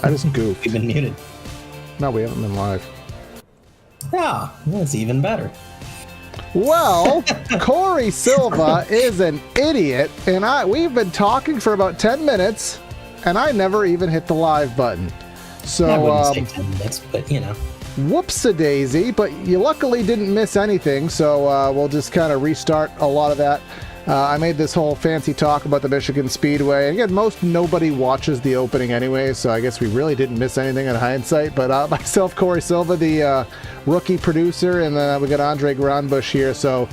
I just goofed. You've been muted. No, we haven't been live. Ah, that's even better. Well, Corey Silva is an idiot, and we've been talking for about 10 minutes, and I never even hit the live button. So, I wouldn't say 10 minutes, but you know. Whoops-a-daisy, but you luckily didn't miss anything, so we'll just kind of restart a lot of that. I made this whole fancy talk about the Michigan Speedway. Again, nobody watches the opening anyway, so I guess we really didn't miss anything in hindsight. But myself, Corey Silva, the rookie producer, and then we got Andre Granbush here. So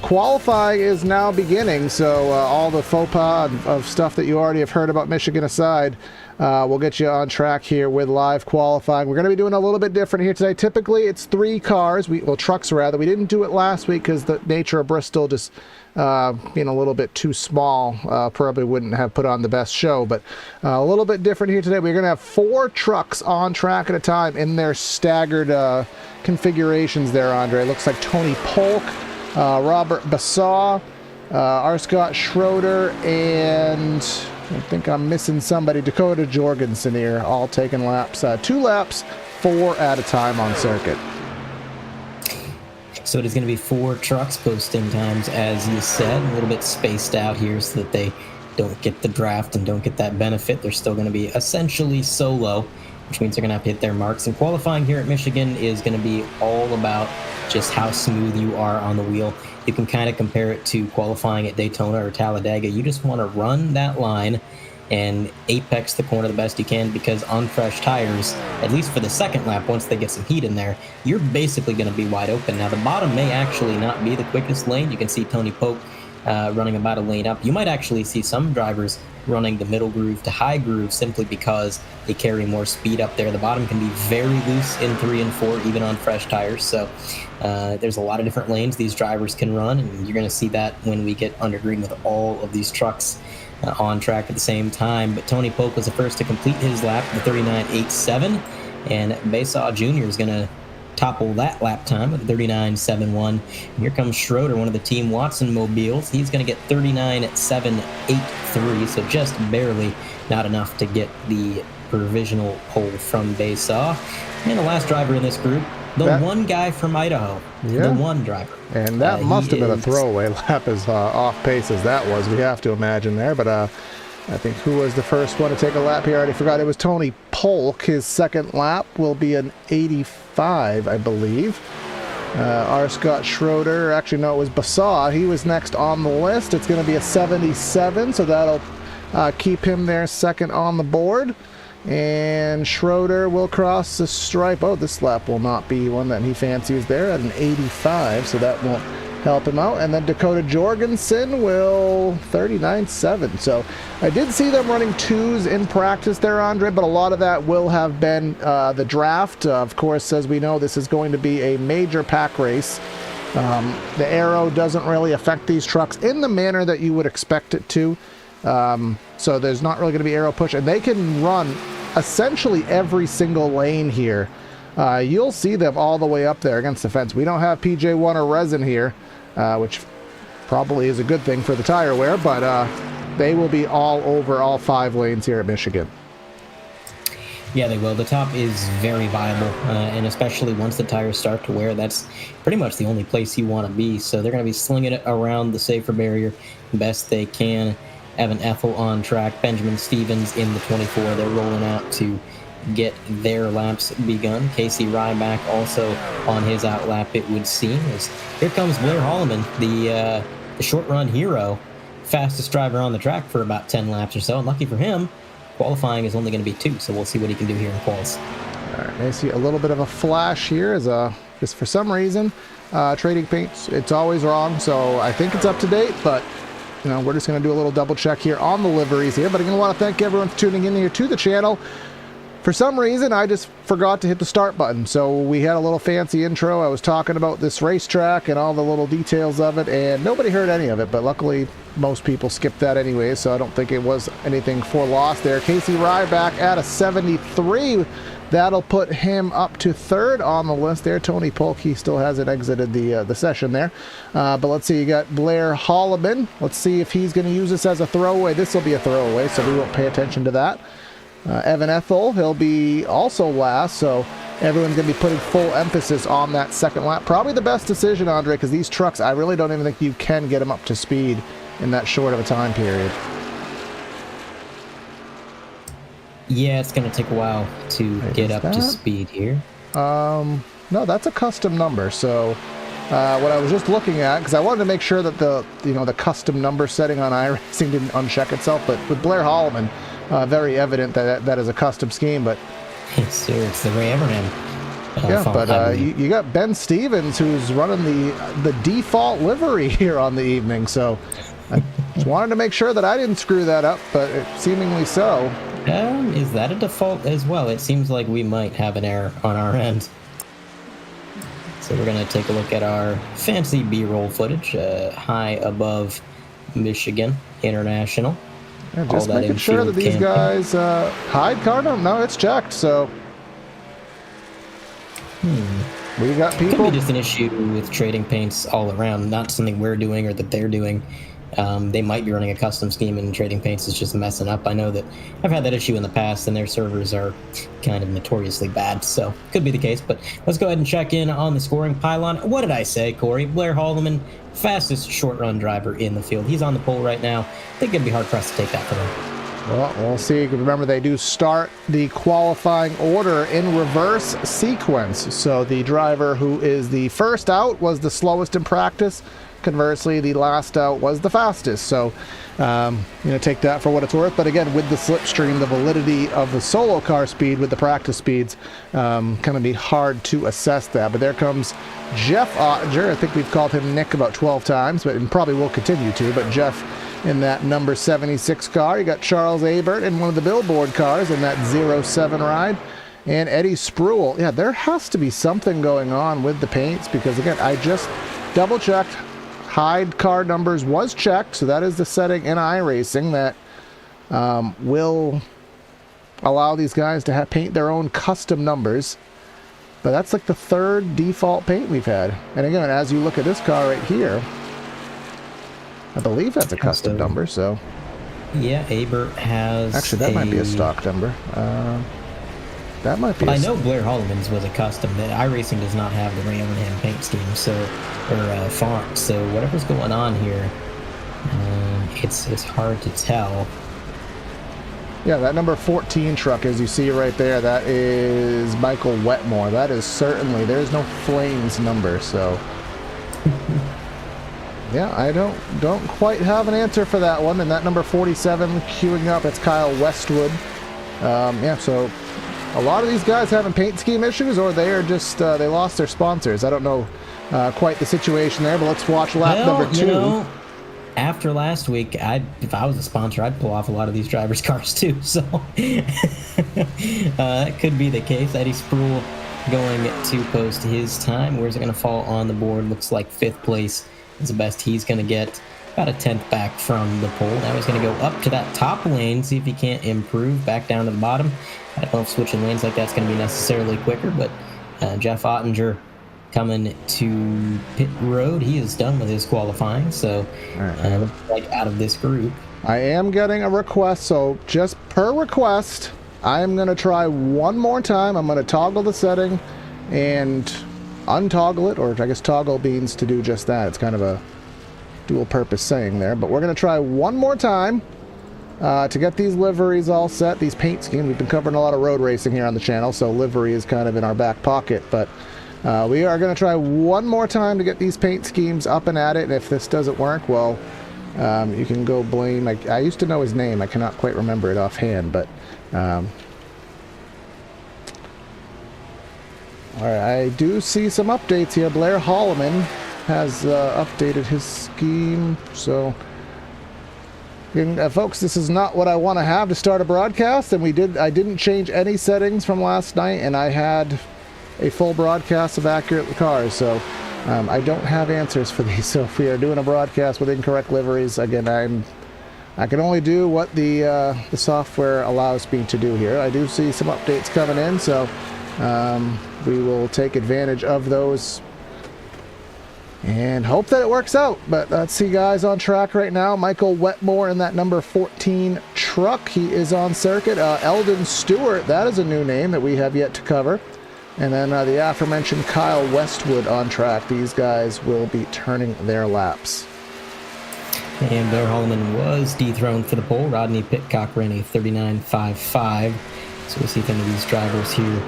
qualifying is now beginning, so all the faux pas of stuff that you already have heard about Michigan aside, we'll get you on track here with live qualifying. We're going to be doing a little bit different here today. Typically, it's 3 cars, trucks rather. We didn't do it last week because the nature of Bristol just being a little bit too small, probably wouldn't have put on the best show, but a little bit different here today. We're going to have 4 trucks on track at a time in their staggered configurations there, Andre. Looks like Tony Polk, Robert Bassaw, R. Scott Schroeder, and I think I'm missing somebody, Dakota Jorgensen here, all taking laps, 2 laps, 4 at a time on circuit. So it is going to be 4 trucks posting times, as you said, a little bit spaced out here so that they don't get the draft and don't get that benefit. They're still going to be essentially solo, which means they're going to have to hit their marks. And qualifying here at Michigan is going to be all about just how smooth you are on the wheel. You can kind of compare it to qualifying at Daytona or Talladega. You just want to run that line and apex the corner the best you can, because on fresh tires, at least for the second lap, once they get some heat in there, you're basically going to be wide open. Now, the bottom may actually not be the quickest lane. You can see Tony Polk running about a lane up. You might actually see some drivers running the middle groove to high groove simply because they carry more speed up there. The bottom can be very loose in 3 and 4, even on fresh tires. So there's a lot of different lanes these drivers can run, and you're going to see that when we get under green with all of these trucks on track at the same time. But Tony Polk was the first to complete his lap, the 39.87, and Bassaw Jr. is going to topple that lap time with 39.71. Here comes Schroeder, one of the Team Watson mobiles. He's going to get 39.783, so just barely, not enough to get the provisional pole from Bassaw. And the last driver in this group, one guy from Idaho. Yeah. The one driver. And that must have been a throwaway lap, as off pace as that was, we have to imagine there. But I think who was the first one to take a lap here? I already forgot. It was Tony Polk. His second lap will be an 85, I believe. R. Scott Schroeder. Actually, no, it was Bassaw. He was next on the list. It's going to be a 77, so that'll keep him there second on the board. And Schroeder will cross the stripe. Oh, this lap will not be one that he fancies there at an 85, so that won't help him out. And then Dakota Jorgensen will 39.7. So I did see them running 2s in practice there, Andre, but a lot of that will have been the draft. Of course, as we know, this is going to be a major pack race. The aero doesn't really affect these trucks in the manner that you would expect it to. So there's not really going to be aero push, and they can run essentially every single lane here. You'll see them all the way up there against the fence. We don't have PJ1 or resin here, which probably is a good thing for the tire wear, but they will be all over all 5 lanes here at Michigan. Yeah, they will. The top is very viable, and especially once the tires start to wear, that's pretty much the only place you want to be. So they're going to be slinging it around the safer barrier best they can. Evan Ethel on track, Benjamin Stevens in the 24. They're rolling out to get their laps begun. Casey Ryback also on his out lap, it would seem. Here comes Blair Holloman, the short run hero, fastest driver on the track for about 10 laps or so. And lucky for him, qualifying is only going to be 2, so we'll see what he can do here in quals. All right, I see a little bit of a flash here as just for some reason, trading paints, it's always wrong, so I think it's up to date, but you know, we're just going to do a little double check here on the liveries here. But I'm going to want to thank everyone for tuning in here to the channel. For some reason, I just forgot to hit the start button. So we had a little fancy intro. I was talking about this racetrack and all the little details of it, and nobody heard any of it. But luckily, most people skipped that anyway, so I don't think it was anything for loss there. Casey Ryback at a 73. That'll put him up to 3rd on the list there. Tony Polk, he still hasn't exited the session there. But let's see, you got Blair Holloman. Let's see if he's going to use this as a throwaway. This will be a throwaway, so we won't pay attention to that. Evan Ethel, he'll be also last, so everyone's going to be putting full emphasis on that second lap. Probably the best decision, Andre, because these trucks, I really don't even think you can get them up to speed in that short of a time period. Yeah, it's going to take a while to get up to speed here. No, that's a custom number. So what I was just looking at, because I wanted to make sure that the custom number setting on iRacing didn't uncheck itself, but with Blair Holloman, very evident that that is a custom scheme. But so it's the Ray Abraham. Yeah, but you got Ben Stevens, who's running the default livery here on the evening. So I just wanted to make sure that I didn't screw that up, but seemingly so. Is that a default as well? It seems like we might have an error on our end. So we're going to take a look at our fancy B-roll footage, high above Michigan International. Yeah, just making sure that these guys hide card them. No, it's checked. So we got people. Could be just an issue with trading paints all around, not something we're doing or that they're doing. They might be running a custom scheme and trading paints is just messing up. I know that I've had that issue in the past, and their servers are kind of notoriously bad, so could be the case. But let's go ahead and check in on the scoring pylon. What did I say, Corey? Blair Holloman, fastest short-run driver in the field. He's on the pole right now. I think it'd be hard-pressed to take that from him. Well, we'll see. Remember, they do start the qualifying order in reverse sequence. So the driver who is the first out was the slowest in practice. Conversely, the last out was the fastest. So, take that for what it's worth. But again, with the slipstream, the validity of the solo car speed with the practice speeds kind of be hard to assess that. But there comes Jeff Ottinger. I think we've called him Nick about 12 times, but and probably will continue to. But Jeff in that number 76 car. You got Charles Abert in one of the Billboard cars in that 07 ride. And Eddie Spruill. Yeah, there has to be something going on with the paints because, again, I just double-checked. Hide car numbers was checked, so that is the setting in iRacing that will allow these guys to paint their own custom numbers. But that's like the third default paint we've had. And again, as you look at this car right here, I believe that's a custom number, so... Yeah, Abert has... Actually, that might be a stock number. That might be. I know Blair Holloman's was a custom. iRacing does not have the Ray Abraham paint scheme, or font. So whatever's going on here, it's hard to tell. Yeah, that number 14 truck, as you see right there, that is Michael Wetmore. That is certainly, there's no Flames number, so... Yeah, I don't quite have an answer for that one. And that number 47 queuing up, it's Kyle Westwood. Yeah, so a lot of these guys having paint scheme issues, or they are just they lost their sponsors. I don't know quite the situation there, but let's watch lap number 2. You know, after last week, if I was a sponsor, I'd pull off a lot of these drivers' cars too. So that could be the case. Eddie Spruill going to post his time. Where's it going to fall on the board? Looks like 5th place is the best he's going to get. About a 10th back from the pole. Now he's going to go up to that top lane, see if he can't improve back down to the bottom. I don't know if switching lanes like that's going to be necessarily quicker, but Jeff Ottinger coming to pit road. He is done with his qualifying, so like out of this group. I am getting a request, so just per request, I am going to try one more time. I'm going to toggle the setting and untoggle it, or I guess toggle means to do just that. It's kind of a dual purpose saying there, but we're going to try one more time to get these liveries all set, these paint schemes. We've been covering a lot of road racing here on the channel, so livery is kind of in our back pocket, but we are going to try one more time to get these paint schemes up and at it, and if this doesn't work, well, you can go blame, I used to know his name, I cannot quite remember it offhand, but all right, I do see some updates here. Blair Holloman has updated his scheme, so folks, this is not what I want to have to start a broadcast, and I didn't change any settings from last night, and I had a full broadcast of accurate cars, so I don't have answers for these. So if we are doing a broadcast with incorrect liveries, again, I can only do what the software allows me to do here. I do see some updates coming in, so we will take advantage of those and hope that it works out. But let's see guys on track right now. Michael Wetmore in that number 14 truck. He is on circuit. Eldon Stewart, that is a new name that we have yet to cover. And then the aforementioned Kyle Westwood on track. These guys will be turning their laps. And Blair Holloman was dethroned for the pole. Rodney Pitcock ran a 39.55. So we'll see if any of these drivers here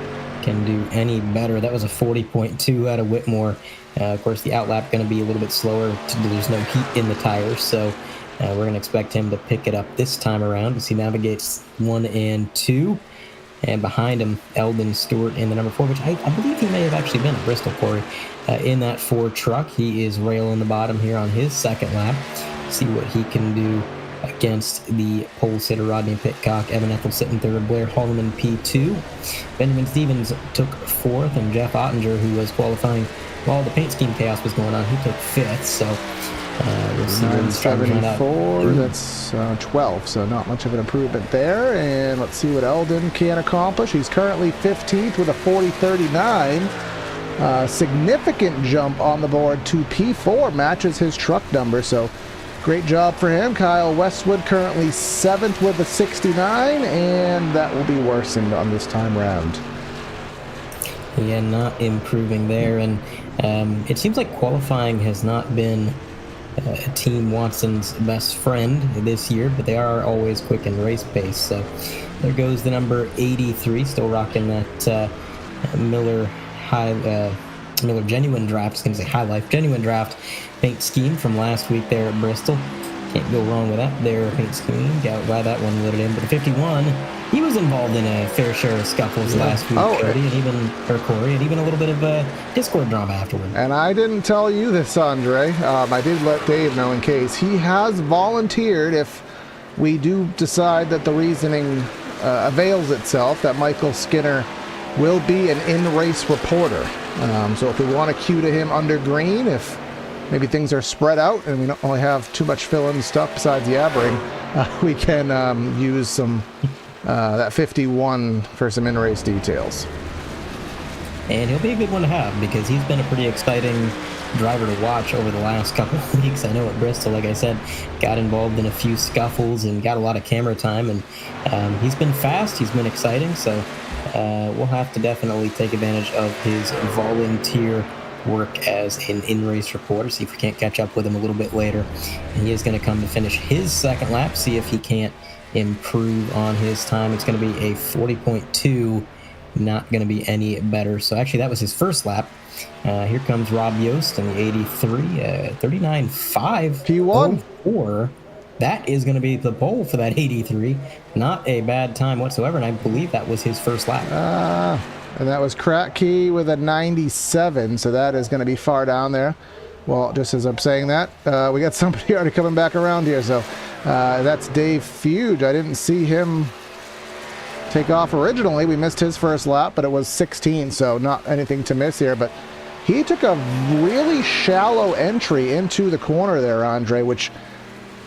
can do any better. That was a 40.2 out of Whitmore. Of course, the outlap going to be a little bit slower. There's no heat in the tires, so we're going to expect him to pick it up this time around as he navigates 1 and 2. And behind him, Eldon Stewart in the number 4, which I believe he may have actually been at Bristol, Corey, in that Ford truck. He is railing the bottom here on his second lap. See what he can do against the pole sitter Rodney Pitcock. Evan Ethel sitting third, Blair Holloman P2. Benjamin Stevens took 4th, and Jeff Ottinger, who was qualifying while the paint scheme chaos was going on, he took 5th. So we'll see where he's trying to find out. 974, that's 12, so not much of an improvement there. And let's see what Eldon can accomplish. He's currently 15th with a 40.39. Significant jump on the board to P4, matches his truck number, so great job for him. Kyle Westwood currently 7th with a 69, and that will be worsened on this time round. Yeah, not improving there, and it seems like qualifying has not been Team Watson's best friend this year, but they are always quick in race pace. So there goes the number 83, still rocking that Miller Genuine Draft. I was going to say High Life Genuine Draft paint scheme from last week there at Bristol. Can't go wrong with that there paint scheme. Got by that one loaded in. But the 51, he was involved in a fair share of scuffles last week, Cody, and even Corey, and even a little bit of Discord drama afterward. And I didn't tell you this, Andre. I did let Dave know in case. He has volunteered, if we do decide that the reasoning avails itself, that Michael Skinner will be an in-race reporter. So if we want to cue to him under green, if maybe things are spread out and we don't only have too much fill-in stuff besides yabbering, we can use some that 51 for some in-race details. And he'll be a good one to have because he's been a pretty exciting driver to watch over the last couple of weeks. I know at Bristol, like I said, got involved in a few scuffles and got a lot of camera time, and he's been fast, he's been exciting, so we'll have to definitely take advantage of his volunteer work as an in-race reporter, see if we can't catch up with him a little bit later. And he is going to come to finish his second lap, see if he can't improve on his time. It's going to be a 40.2, not going to be any better. So actually that was his first lap. Here comes Rob Yost in the 83, 39.5 P1 04. That is going to be the pole for that 83. Not a bad time whatsoever, and I believe that was his first lap. And that was Kratky with a 97, so that is going to be far down there. Well, just as I'm saying that, we got somebody already coming back around here, so that's Dave Fuge. I didn't see him take off originally. We missed his first lap, but it was 16, so not anything to miss here. But he took a really shallow entry into the corner there, Andre, which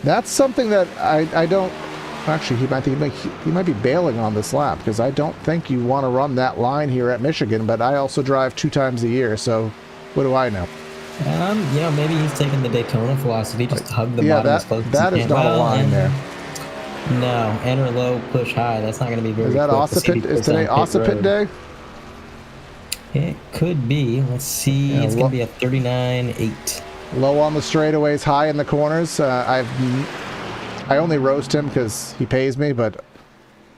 that's something that I don't... Actually, he might be bailing on this lap because I don't think you want to run that line here at Michigan, but I also drive 2 times a year, so what do I know? Maybe he's taking the Daytona philosophy, just hug the bottom as close as he can. That is not a line there. No, enter low, push high. That's not going to be very Is that quick. Is today Ossipit day? It could be. Let's see. It's going to be a 39.8. Low on the straightaways, high in the corners. I only roast him because he pays me, but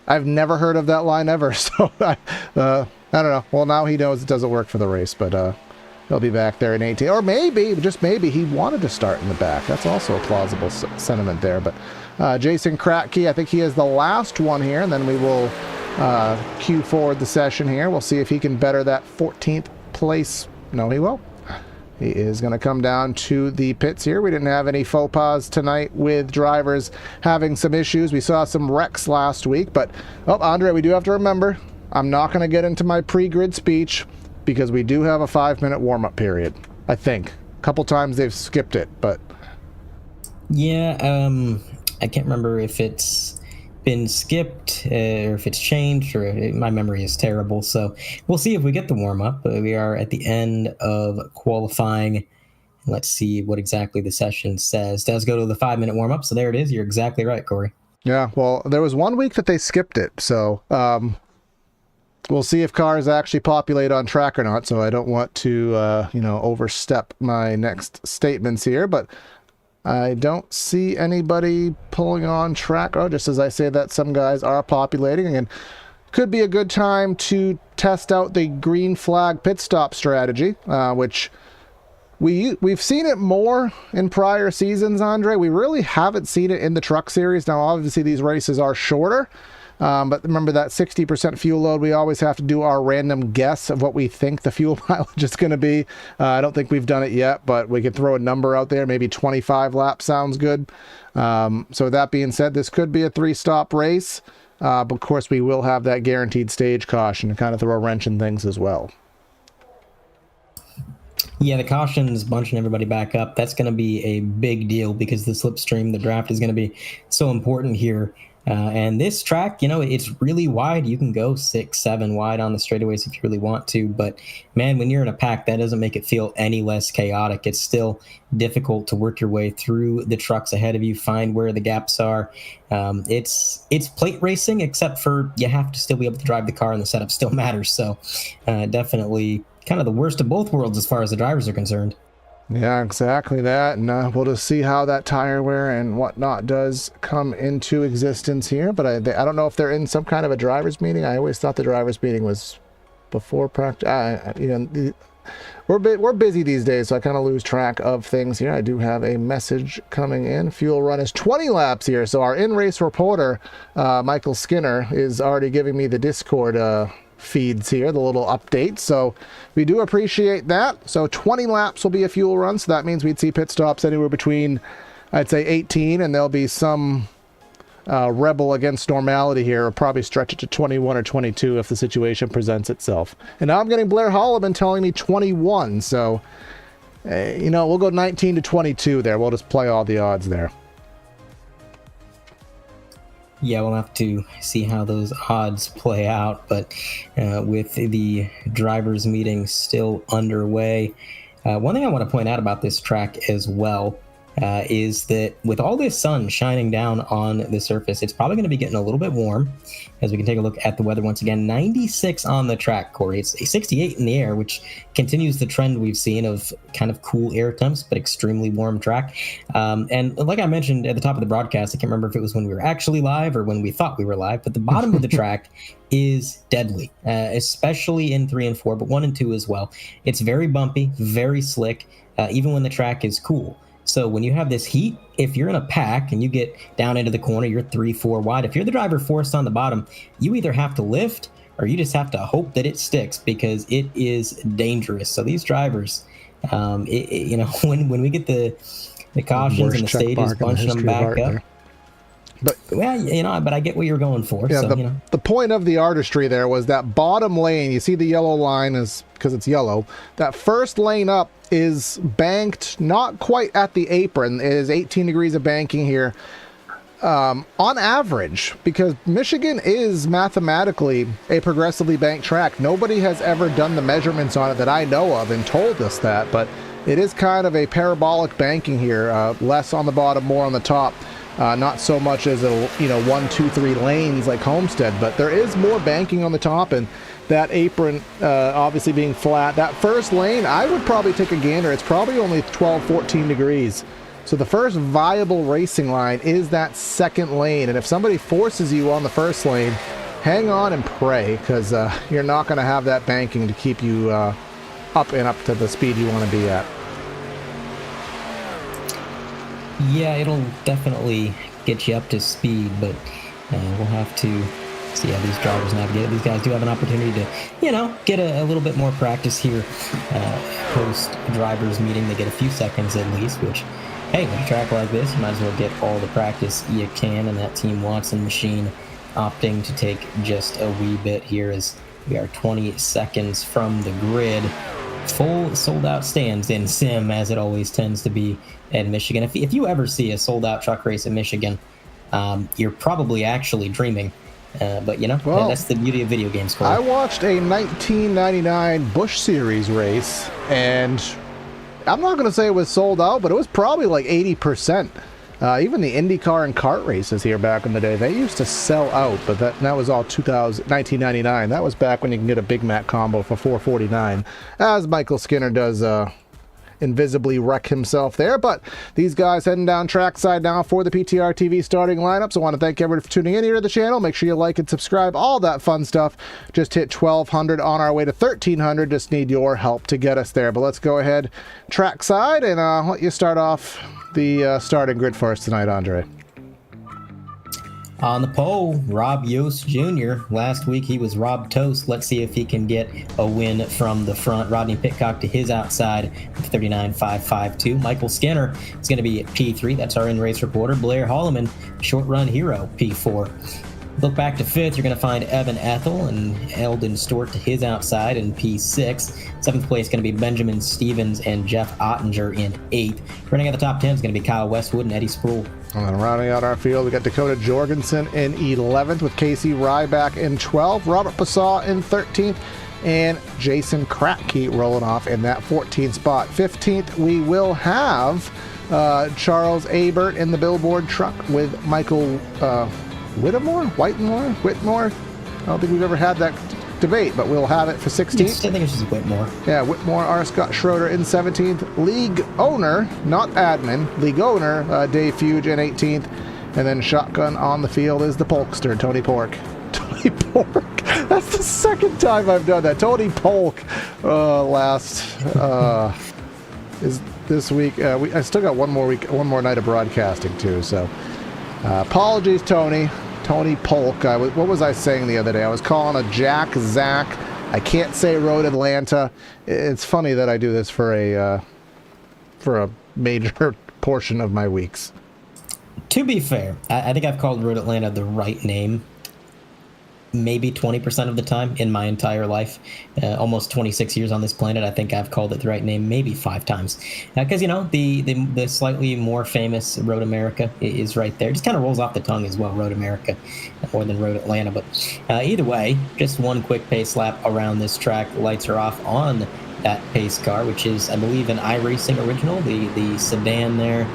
I've never heard of that line ever. So I don't know. Well, now he knows it doesn't work for the race, but he'll be back there in 18. Or maybe, just maybe, he wanted to start in the back. That's also a plausible sentiment there. But Jason Kratky, I think he is the last one here, and then we will cue forward the session here. We'll see if he can better that 14th place. No, he will. He is going to come down to the pits here. We didn't have any faux pas tonight with drivers having some issues. We saw some wrecks last week, but, Andre, we do have to remember, I'm not going to get into my pre-grid speech because we do have a 5-minute warm-up period, I think. A couple times they've skipped it, but... Yeah, I can't remember if it's been skipped or if it's changed, or my memory is terrible, so we'll see if we get the warm-up. We are at the end of qualifying Let's see what exactly the session says. It does go to the 5-minute warm-up, so there it is. You're exactly right, Corey. Yeah, well, there was 1 week that they skipped it, so we'll see if cars actually populate on track or not. So I don't want to, overstep my next statements here, but I don't see anybody pulling on track. Oh, just as I say that, some guys are populating, and could be a good time to test out the green flag pit stop strategy, which we've seen it more in prior seasons, Andre. We really haven't seen it in the truck series. Now, obviously, these races are shorter, but remember that 60% fuel load, we always have to do our random guess of what we think the fuel mileage is going to be. I don't think we've done it yet, but we could throw a number out there. Maybe 25 laps sounds good. So with that being said, this could be a 3-stop race. But of course, we will have that guaranteed stage caution to kind of throw a wrench in things as well. Yeah, the caution's bunching everybody back up. That's going to be a big deal because the slipstream, the draft, is going to be so important here. And this track, it's really wide. You can go 6, 7 wide on the straightaways if you really want to. But, man, when you're in a pack, that doesn't make it feel any less chaotic. It's still difficult to work your way through the trucks ahead of you, find where the gaps are. It's plate racing, except for you have to still be able to drive the car and the setup still matters. So definitely kind of the worst of both worlds as far as the drivers are concerned. Yeah, exactly that. And we'll just see how that tire wear and whatnot does come into existence here. But I don't know if they're in some kind of a driver's meeting. I always thought the driver's meeting was before practice. We're busy these days, so I kind of lose track of things here. I do have a message coming in. Fuel run is 20 laps here. So our in-race reporter, Michael Skinner, is already giving me the Discord feeds here, the little updates. So we do appreciate that. So 20 laps will be a fuel run. So that means we'd see pit stops anywhere between, I'd say, 18, and there'll be some rebel against normality here. We'll probably stretch it to 21 or 22 if the situation presents itself. And now I'm getting Blair Holloman telling me 21. So, we'll go 19 to 22 there. We'll just play all the odds there. Yeah, we'll have to see how those odds play out. But with the drivers' meeting still underway, one thing I want to point out about this track as well is that with all this sun shining down on the surface, it's probably going to be getting a little bit warm. As we can take a look at the weather once again, 96 on the track, Corey. It's a 68 in the air, which continues the trend we've seen of kind of cool air temps, but extremely warm track. And like I mentioned at the top of the broadcast, I can't remember if it was when we were actually live or when we thought we were live, but the bottom of the track is deadly, especially in 3 and 4, but 1 and 2 as well. It's very bumpy, very slick, even when the track is cool. So when you have this heat, if you're in a pack and you get down into the corner, you're 3, 4 wide. If you're the driver forced on the bottom, you either have to lift or you just have to hope that it sticks because it is dangerous. So these drivers, when we get the cautions and the stages bunching them back up. But but I get what you're going for. Yeah, so, the point of the artistry there was that bottom lane. You see the yellow line is because it's yellow. That first lane up is banked not quite at the apron. It is 18 degrees of banking here on average, because Michigan is mathematically a progressively banked track. Nobody has ever done the measurements on it that I know of and told us that, but it is kind of a parabolic banking here, less on the bottom, more on the top. Not so much as 1, 2, 3 lanes like Homestead, but there is more banking on the top, and that apron obviously being flat. That first lane, I would probably take a gander. It's probably only 12, 14 degrees. So the first viable racing line is that second lane, and if somebody forces you on the first lane, hang on and pray, because you're not going to have that banking to keep you up to the speed you want to be at. Yeah, it'll definitely get you up to speed, but we'll have to see how these drivers navigate it. These guys do have an opportunity to, get a little bit more practice here post-drivers meeting. They get a few seconds at least, which, hey, with a track like this, you might as well get all the practice you can, and that Team Watson machine opting to take just a wee bit here as we are 20 seconds from the grid. Full sold-out stands in Sim, as it always tends to be at Michigan. If you ever see a sold-out truck race in Michigan, you're probably actually dreaming. But, that's the beauty of video games, Corey. I watched a 1999 Busch Series race, and I'm not going to say it was sold out, but it was probably like 80%. Even the IndyCar and kart races here back in the day, they used to sell out, but that was all 1999. That was back when you can get a Big Mac combo for $4.49, as Michael Skinner does invisibly wreck himself there. But these guys heading down trackside now for the PTRTV starting lineup. So I want to thank everybody for tuning in here to the channel. Make sure you like and subscribe, all that fun stuff. Just hit 1,200 on our way to 1,300. Just need your help to get us there. But let's go ahead trackside and let you start off the starting grid for us tonight, Andre. On the pole, Rob Yost Jr. Last week he was Rob Toast. Let's see if he can get a win from the front. Rodney Pitcock to his outside with 39.552. Michael Skinner is going to be P3. That's our in-race reporter. Blair Holloman, short run hero, P4. Look back to fifth, you're going to find Evan Ethel and Eldon Stewart to his outside in P6. Seventh place is going to be Benjamin Stevens and Jeff Ottinger in eighth. Running at the top 10 is going to be Kyle Westwood and Eddie Sproul. And rounding out our field, we got Dakota Jorgensen in 11th with Casey Ryback in 12th, Robert Passaw in 13th, and Jason Kratke rolling off in that 14th spot. 15th, we will have Charles Abert in the Billboard truck with Michael Whitmore? I don't think we've ever had that debate, but we'll have it for 16th. Yes, I think it's just Whitmore. Yeah, Whitmore, R. Scott Schroeder in 17th. League owner, not admin, league owner, Dave Fuge in 18th. And then shotgun on the field is the Polkster, Tony Pork. Tony Pork. That's the second time I've done that. Tony Polk is this week. I still got one more night of broadcasting too, so apologies, Tony Polk. What was I saying the other day? I was calling a Jack Zach. I can't say Road Atlanta. It's funny that I do this for a major portion of my weeks. To be fair, I think I've called Road Atlanta the right name maybe 20% of the time in my entire life. Almost 26 years on this planet, I think I've called it the right name maybe 5 times. Because, you know, the slightly more famous Road America is right there. It just kind of rolls off the tongue as well, Road America, more than Road Atlanta. But either way, just one quick pace lap around this track. Lights are off on that pace car, which is, I believe, an iRacing original, the sedan there.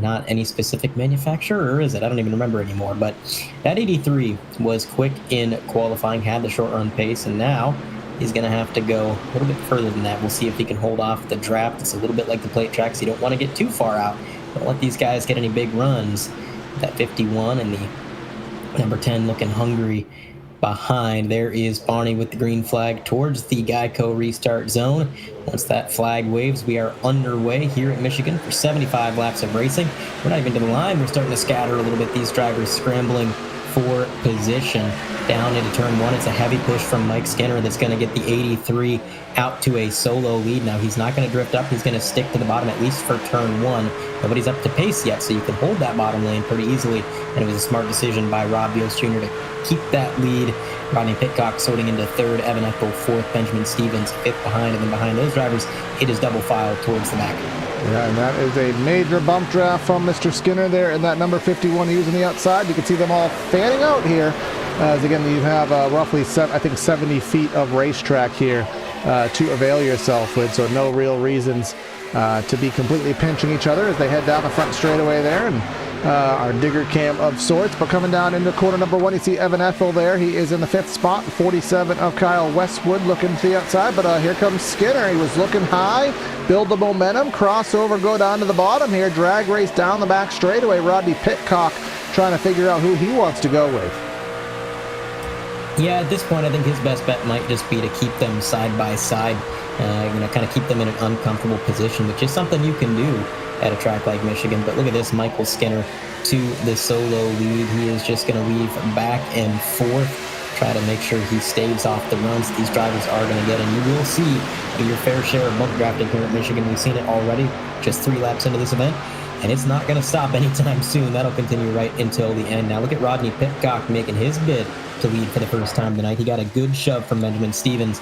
Not any specific manufacturer, or is it? I don't even remember anymore. But that 83 was quick in qualifying, had the short run pace, and now he's going to have to go a little bit further than that. We'll see if he can hold off the draft. It's a little bit like the plate tracks. You don't want to get too far out. Don't let these guys get any big runs. That 51 and the number 10 looking hungry behind. There is Barney with the green flag towards the Geico restart zone. Once that flag waves, we are underway here at Michigan for 75 laps of racing. We're not even to the line. We're starting to scatter a little bit. These drivers scrambling for position. Down into turn 1, it's a heavy push from Mike Skinner that's going to get the 83 out to a solo lead. Now, he's not going to drift up. He's going to stick to the bottom, at least for turn 1. Nobody's up to pace yet, so you can hold that bottom lane pretty easily. And it was a smart decision by Rob Yost Jr. to keep that lead. Rodney Pitcock sorting into third, Evan Ethel fourth, Benjamin Stevens fifth behind, and then behind those drivers, it is double file towards the back. Yeah, and that is a major bump draft from Mr. Skinner there in that number 51 using the outside. You can see them all fanning out here. As again, you have roughly 70 feet of racetrack here to avail yourself with, so no real reasons to be completely pinching each other as they head down the front straightaway there. And our digger cam of sorts, but coming down into corner number 1, you see Evan Ethel there. He is in the 5th spot, 47 of Kyle Westwood looking to the outside, but here comes Skinner. He was looking high, build the momentum, crossover, go down to the bottom here, drag race down the back straightaway. Rodney Pitcock trying to figure out who he wants to go with. Yeah, at this point, I think his best bet might just be to keep them side by side, kind of keep them in an uncomfortable position, which is something you can do at a track like Michigan. But look at this, Michael Skinner to the solo lead. He is just going to weave back and forth, try to make sure he staves off the runs that these drivers are going to get. And you will see your fair share of bump drafting here at Michigan. We've seen it already, just 3 laps into this event. And it's not going to stop anytime soon. That'll continue right until the end. Now look at Rodney Pitcock making his bid to lead for the first time tonight. He got a good shove from Benjamin Stevens,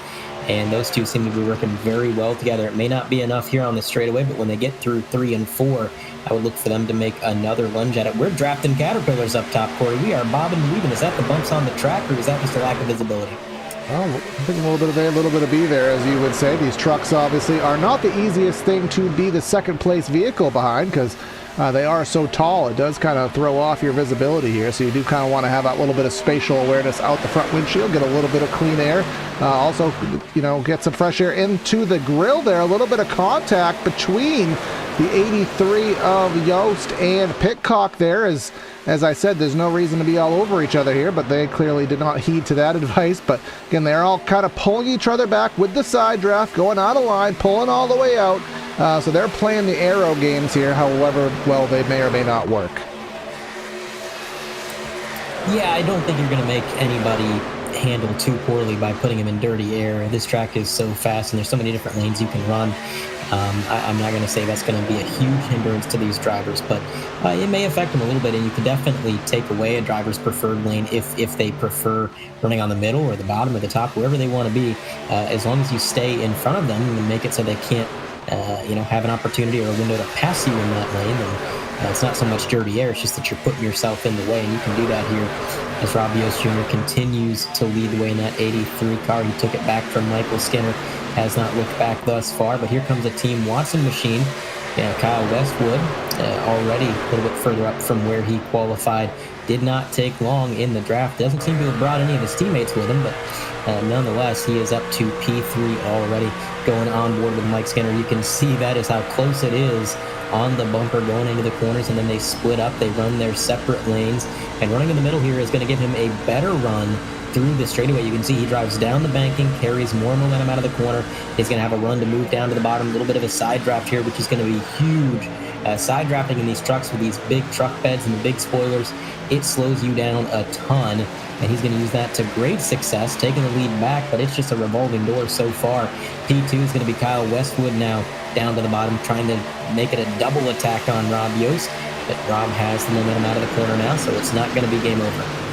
and those two seem to be working very well together. It may not be enough here on the straightaway, but when they get through 3 and 4, I would look for them to make another lunge at it. We're drafting caterpillars up top, Corey. We are bobbing and weaving. Is that the bumps on the track, or is that just a lack of visibility? Well, I think a little bit of A, a little bit of B there, as you would say. These trucks obviously are not the easiest thing to be the second place vehicle behind, because they are so tall. It does kind of throw off your visibility here, so you do kind of want to have that little bit of spatial awareness out the front windshield, get a little bit of clean air. Also, you know, get some fresh air into the grill there. A little bit of contact between the 83 of Yost and Pitcock there. As I said, there's no reason to be all over each other here, but they clearly did not heed to that advice. But again, they're all kind of pulling each other back with the side draft, going out of line, pulling all the way out. So they're playing the aero games here, however well they may or may not work. Yeah, I don't think you're going to make anybody handle too poorly by putting him in dirty air. This track is so fast, and there's so many different lanes you can run. I'm not going to say that's going to be a huge hindrance to these drivers, but it may affect them a little bit, and you can definitely take away a driver's preferred lane if they prefer running on the middle or the bottom or the top, wherever they want to be, as long as you stay in front of them and make it so they can't have an opportunity or a window to pass you in that lane. And it's not so much dirty air, it's just that you're putting yourself in the way, and you can do that here as Rob Yost Jr. continues to lead the way in that 83 car. He took it back from Michael Skinner, has not looked back thus far, but here comes a Team Watson machine. Kyle Westwood, already a little bit further up from where he qualified, did not take long in the draft. Doesn't seem to have brought any of his teammates with him, but nonetheless, he is up to P3 already, going on board with Mike Skinner. You can see that is how close it is on the bumper going into the corners, and then they split up. They run their separate lanes, and running in the middle here is going to give him a better run through the straightaway. You can see he drives down the banking, carries more momentum out of the corner. He's going to have a run to move down to the bottom, a little bit of a side draft here, which is going to be huge. Side drafting in these trucks with these big truck beds and the big spoilers, it slows you down a ton, and he's going to use that to great success, taking the lead back, but it's just a revolving door so far. P2 is going to be Kyle Westwood now down to the bottom, trying to make it a double attack on Rob Yost, but Rob has the momentum out of the corner now, so it's not going to be game over.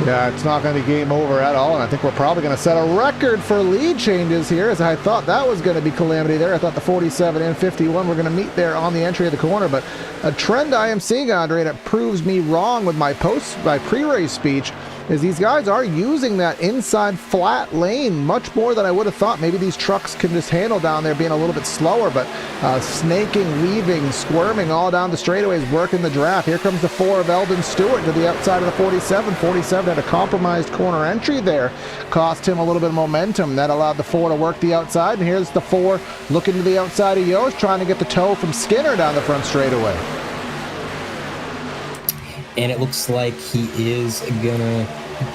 Yeah, it's not going to be game over at all, and I think we're probably going to set a record for lead changes here, as I thought that was going to be calamity there. I thought the 47 and 51 were going to meet there on the entry of the corner, but a trend I am seeing, Andre, and it proves me wrong with my pre-race speech, is these guys are using that inside flat lane much more than I would have thought. Maybe these trucks can just handle down there being a little bit slower, but snaking, weaving, squirming all down the straightaways, working the draft. Here comes the 4 of Eldon Stewart to the outside of the 47. 47 had a compromised corner entry there, cost him a little bit of momentum. That allowed the 4 to work the outside, and here's the 4 looking to the outside of Yost, trying to get the toe from Skinner down the front straightaway. And it looks like he is gonna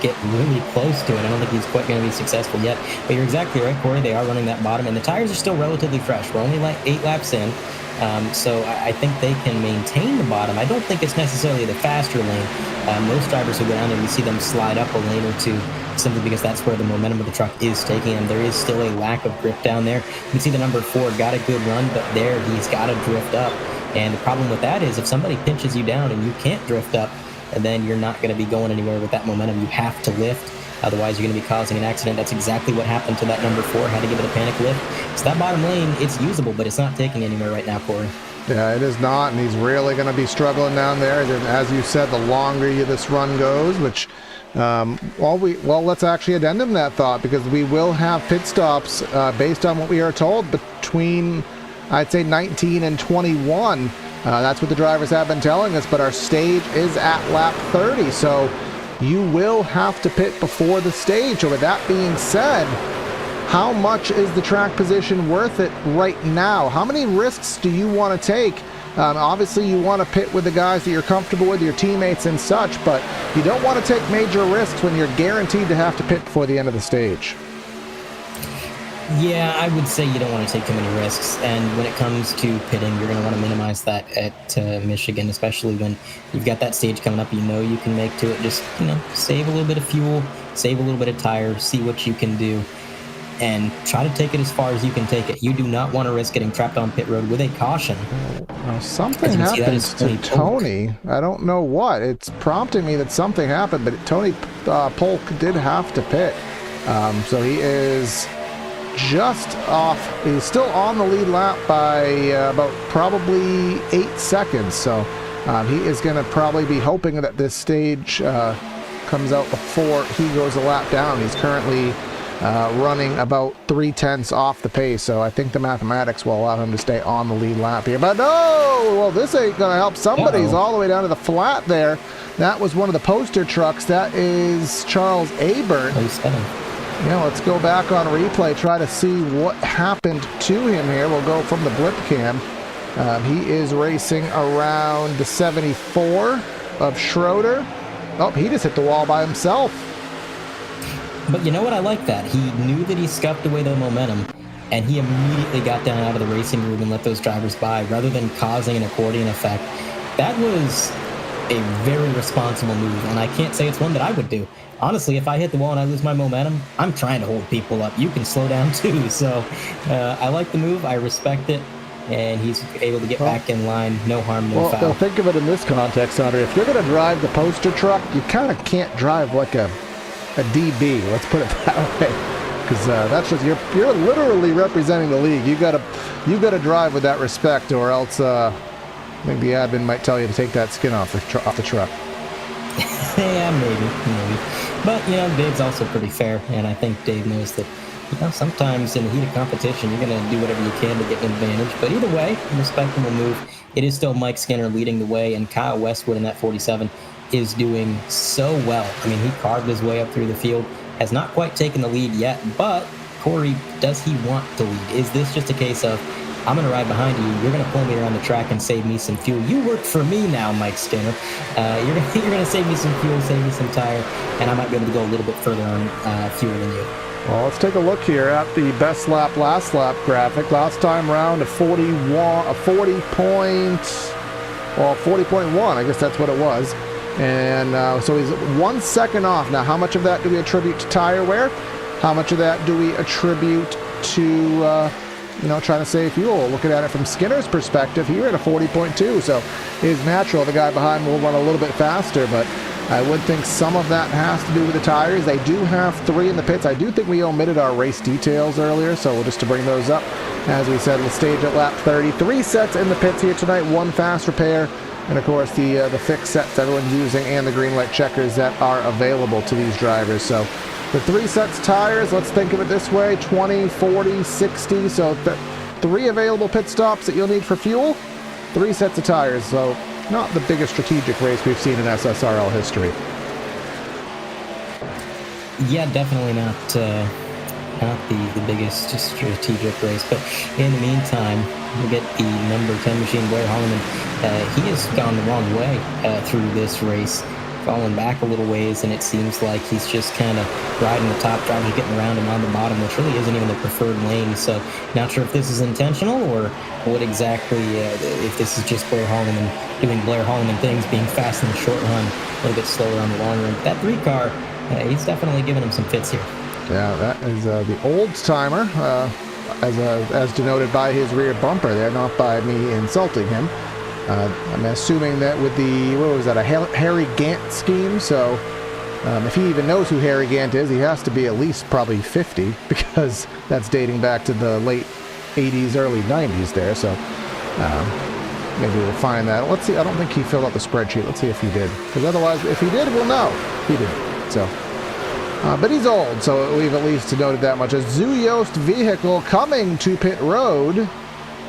get really close to it. I don't think he's quite gonna be successful yet, but you're exactly right, Corey. They are running that bottom, and the tires are still relatively fresh. We're only like 8 laps in, so I think they can maintain the bottom. I don't think it's necessarily the faster lane. Most drivers who go down there, we see them slide up a lane or two, simply because that's where the momentum of the truck is taking them. There is still a lack of grip down there. You can see the number 4 got a good run, but there he's got to drift up. And the problem with that is if somebody pinches you down and you can't drift up, then you're not going to be going anywhere with that momentum. You have to lift. Otherwise, you're going to be causing an accident. That's exactly what happened to that number 4. Had to give it a panic lift. So that bottom lane, it's usable, but it's not taking anywhere right now, Corey. Yeah, it is not, and he's really going to be struggling down there. As you said, the longer this run goes, which, let's actually addendum that thought, because we will have pit stops based on what we are told between, I'd say, 19 and 21. That's what the drivers have been telling us, but our stage is at lap 30, so you will have to pit before the stage. So with that being said, how much is the track position worth it right now? How many risks do you want to take? Obviously, you want to pit with the guys that you're comfortable with, your teammates and such, but you don't want to take major risks when you're guaranteed to have to pit before the end of the stage. Yeah, I would say you don't want to take too many risks, and when it comes to pitting, you're going to want to minimize that at Michigan, especially when you've got that stage coming up. You know you can make to it. Just save a little bit of fuel, save a little bit of tire, see what you can do, and try to take it as far as you can take it. You do not want to risk getting trapped on pit road with a caution. Something happened to Tony. I don't know what. It's prompting me that something happened, but Tony Polk did have to pit, so he is just off. He's still on the lead lap by about probably 8 seconds, so he is going to probably be hoping that this stage comes out before he goes a lap down. He's currently running about 3/10 off the pace, so I think the mathematics will allow him to stay on the lead lap here. But no! Well, this ain't going to help somebody. He's all the way down to the flat there. That was one of the poster trucks. That is Charles Abert. Yeah, let's go back on replay, try to see what happened to him here. We'll go from the blip cam. He is racing around the 74 of Schroeder. Oh, he just hit the wall by himself. But you know what? I like that. He knew that he scuffed away the momentum, and he immediately got down out of the racing room and let those drivers by, rather than causing an accordion effect. That was a very responsible move, and I can't say it's one that I would do. Honestly, if I hit the wall and I lose my momentum, I'm trying to hold people up. You can slow down too. So I like the move. I respect it. And he's able to get back in line. No harm, no foul. Well, think of it in this context, Andre. If you're going to drive the poster truck, you kind of can't drive like a DB. Let's put it that way. Because that's just you're literally representing the league. You got to drive with that respect, or else I think the admin might tell you to take that skin off the truck. Yeah, maybe. But, Dave's also pretty fair, and I think Dave knows that, sometimes in the heat of competition, you're going to do whatever you can to get an advantage. But either way, respectable move. It is still Mike Skinner leading the way, and Kyle Westwood in that 47 is doing so well. I mean, he carved his way up through the field, has not quite taken the lead yet, but Corey, does he want to lead? Is this just a case of, I'm going to ride behind you, you're going to pull me around the track and save me some fuel? You work for me now, Mike Skinner. You're going to save me some fuel, save me some tire, and I might be able to go a little bit further on fuel than you. Well, let's take a look here at the best lap, last lap graphic. Last time round, a 40.1, I guess that's what it was. And so he's 1 second off. Now, how much of that do we attribute to tire wear? How much of that do we attribute to, trying to save fuel? Looking at it from Skinner's perspective, he ran a 40.2, so it's natural the guy behind will run a little bit faster, but I would think some of that has to do with the tires. They do have 3 in the pits. I do think we omitted our race details earlier, so just to bring those up. As we said, we'll stage at lap 30. 3 sets in the pits here tonight, 1 fast repair, and of course the fixed sets everyone's using and the green light checkers that are available to these drivers. So the 3 sets tires, let's think of it this way, 20, 40, 60, so 3 available pit stops that you'll need for fuel, 3 sets of tires, so not the biggest strategic race we've seen in SSRL history. Yeah, definitely not the biggest strategic race, but in the meantime, we'll get the number 10 machine, Blair Holloman. He has gone the wrong way through this race, falling back a little ways, and it seems like he's just kind of riding the top, drivers getting around him on the bottom, which really isn't even the preferred lane. So not sure if this is intentional or what exactly, if this is just Blair Holloman doing Blair Holloman things, being fast in the short run, a little bit slower on the long run. That 3 car, he's definitely giving him some fits here. Yeah, that is the old timer, as denoted by his rear bumper there, not by me insulting him. I'm assuming that with the, what was that, a Harry Gant scheme, so if he even knows who Harry Gant is, he has to be at least probably 50, because that's dating back to the late 80s, early 90s there, so maybe we'll find that. Let's see, I don't think he filled out the spreadsheet. Let's see if he did, because otherwise, if he did, we'll know. He didn't, so. But he's old, so we've at least noted that much. A Zoo Yost vehicle coming to pit road,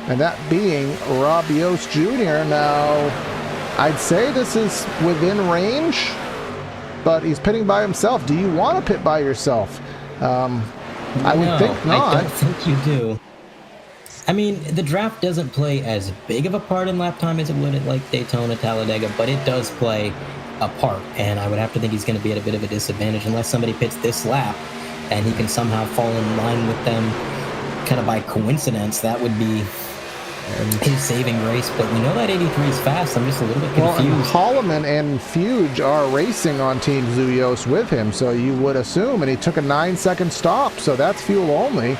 and that being Rob Yost Jr. Now, I'd say this is within range, but he's pitting by himself. Do you want to pit by yourself? I would think not. I don't think you do. I mean, the draft doesn't play as big of a part in lap time as it would at like Daytona, Talladega, but it does play a part, and I would have to think he's going to be at a bit of a disadvantage unless somebody pits this lap and he can somehow fall in line with them kind of by coincidence. That would be his saving grace, but we know that 83 is fast. I'm just a little bit confused. Well, Holloman and Fuge are racing on Team Zuyos with him, so you would assume, and he took a 9-second stop, so that's fuel only.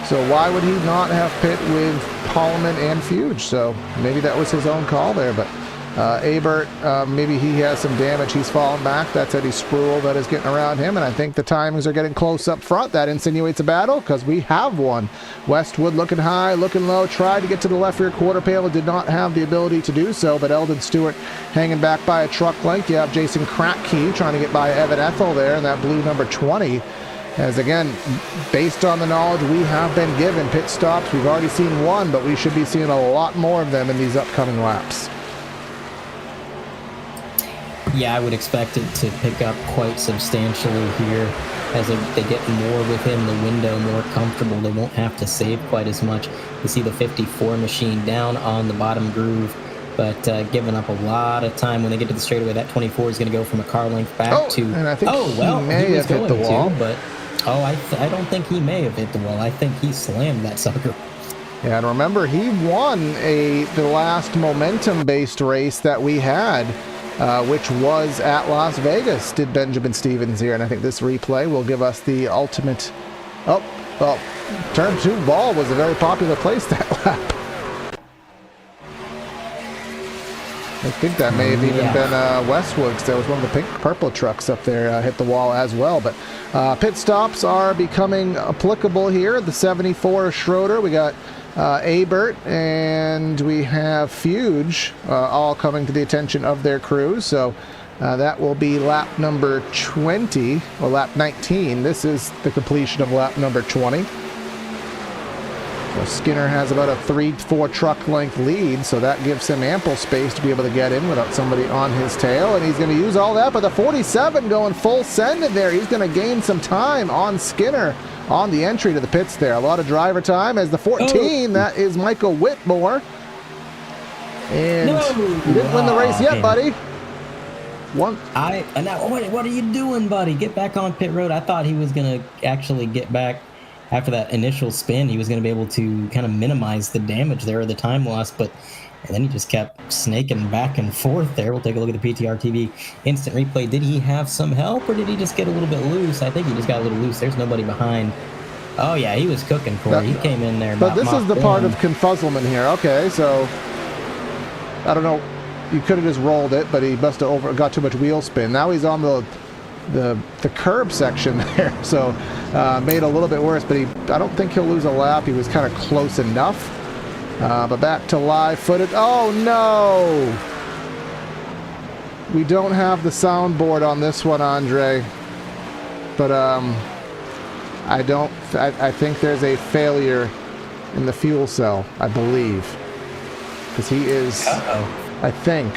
So why would he not have pit with Holloman and Fuge? So maybe that was his own call there, but Abert, maybe he has some damage. He's falling back. That's Eddie Spruill that is getting around him, and I think the timings are getting close up front. That insinuates a battle because we have one. Westwood looking high, looking low, tried to get to the left rear quarter panel, did not have the ability to do so, but Eldon Stewart hanging back by a truck length. You have Jason Kratke trying to get by Evan Ethel there in that blue number 20. As again, based on the knowledge we have been given, pit stops, we've already seen one, but we should be seeing a lot more of them in these upcoming laps. Yeah, I would expect it to pick up quite substantially here as they get more within the window, more comfortable. They won't have to save quite as much. You see the 54 machine down on the bottom groove, but giving up a lot of time when they get to the straightaway. That 24 is going to go from a car length back to... And I think he may have hit the wall. But I don't think he may have hit the wall. I think he slammed that sucker. Yeah, and remember, he won the last momentum-based race that we had, which was at Las Vegas, did Benjamin Stevens here. And I think this replay will give us the ultimate... turn 2 ball was a very popular place that lap. I think that may have even been Westwood, because there was one of the purple trucks up there hit the wall as well. But pit stops are becoming applicable here. The 74 Schroeder, we got Abert, and we have Fuge all coming to the attention of their crews. So that will be lap number 20, or lap 19. This is the completion of lap number 20. So Skinner has about a 3-4 truck length lead, so that gives him ample space to be able to get in without somebody on his tail, and he's going to use all that. But the 47 going full send in there. He's going to gain some time on Skinner on the entry to the pits there. A lot of driver time as the 14, that is Michael Whitmore. And you didn't win the race yet, buddy. What are you doing, buddy? Get back on pit road. I thought he was going to actually get back after that initial spin. He was going to be able to kind of minimize the damage there or the time loss, and then he just kept snaking back and forth there. We'll take a look at the PTRTV instant replay. Did he have some help, or did he just get a little bit loose? I think he just got a little loose. There's nobody behind. Oh yeah, he was cooking, Corey. He came in there. But this is the part of confuzzlement here. Okay, so I don't know. You could have just rolled it, but he must have got too much wheel spin. Now he's on the curb section there, so made it a little bit worse, but I don't think he'll lose a lap. He was kind of close enough. But back to live footage. Oh no! We don't have the soundboard on this one, Andre. But I think there's a failure in the fuel cell, I believe. Because he is... I think.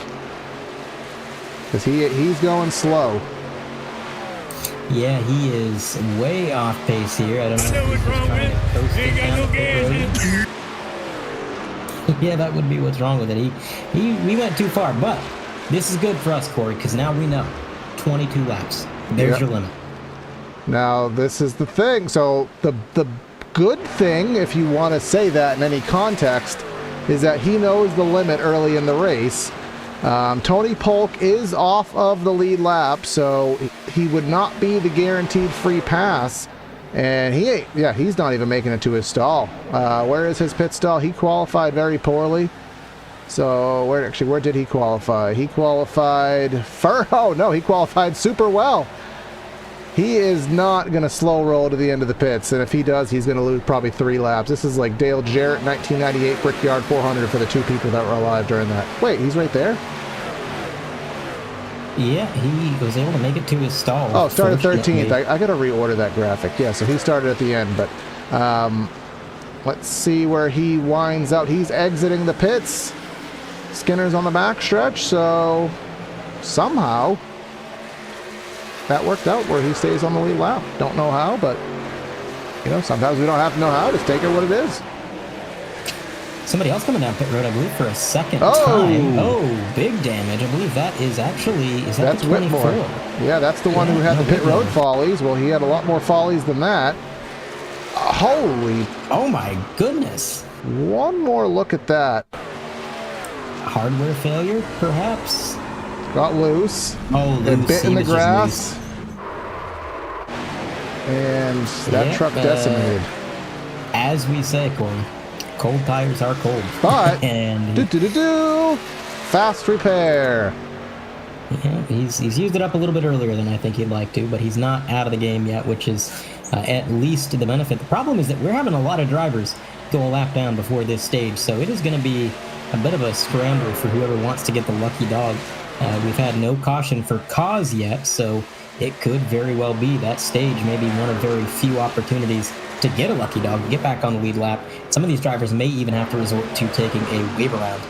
Because he's going slow. Yeah, he is way off pace here. I don't know what's wrong with it. He ain't got no gas. Yeah, that would be what's wrong with it. We went too far, but this is good for us, Corey, because now we know 22 laps. There's your limit. Now, this is the thing. So the good thing, if you want to say that in any context, is that he knows the limit early in the race. Tony Polk is off of the lead lap, so he would not be the guaranteed free pass. And he's not even making it to his stall. Where is his pit stall? He qualified very poorly. So where did he qualify? He qualified he qualified super well. He is not going to slow roll to the end of the pits, and if he does, he's going to lose probably 3 laps. This is like Dale Jarrett, 1998 Brickyard 400 for the 2 people that were alive during that. Wait, he's right there? Yeah, he was able to make it to his stall. Oh, started 13th. I got to reorder that graphic. Yeah, so he started at the end, but let's see where he winds out. He's exiting the pits. Skinner's on the back stretch, so somehow that worked out where he stays on the lead lap. Don't know how, but sometimes we don't have to know how. Just take it what it is. Somebody else coming down pit road, I believe, for a second time. Oh, big damage. I believe that is actually... That's the 24? Whitmore. Yeah, that's the one who had the pit road follies. Well, he had a lot more follies than that. Holy... Oh, my goodness. One more look at that. Hardware failure, perhaps? Got loose. Oh, loose. And bit in the grass. And that truck decimated. As we say, Corey, cold tires are cold. But, and fast repair. Yeah, he's used it up a little bit earlier than I think he'd like to, but he's not out of the game yet, which is at least to the benefit. The problem is that we're having a lot of drivers go a lap down before this stage, so it is going to be a bit of a scramble for whoever wants to get the lucky dog. We've had no caution for cause yet, so it could very well be that stage may be one of very few opportunities to get a lucky dog, to get back on the lead lap. Some of these drivers may even have to resort to taking a wave around.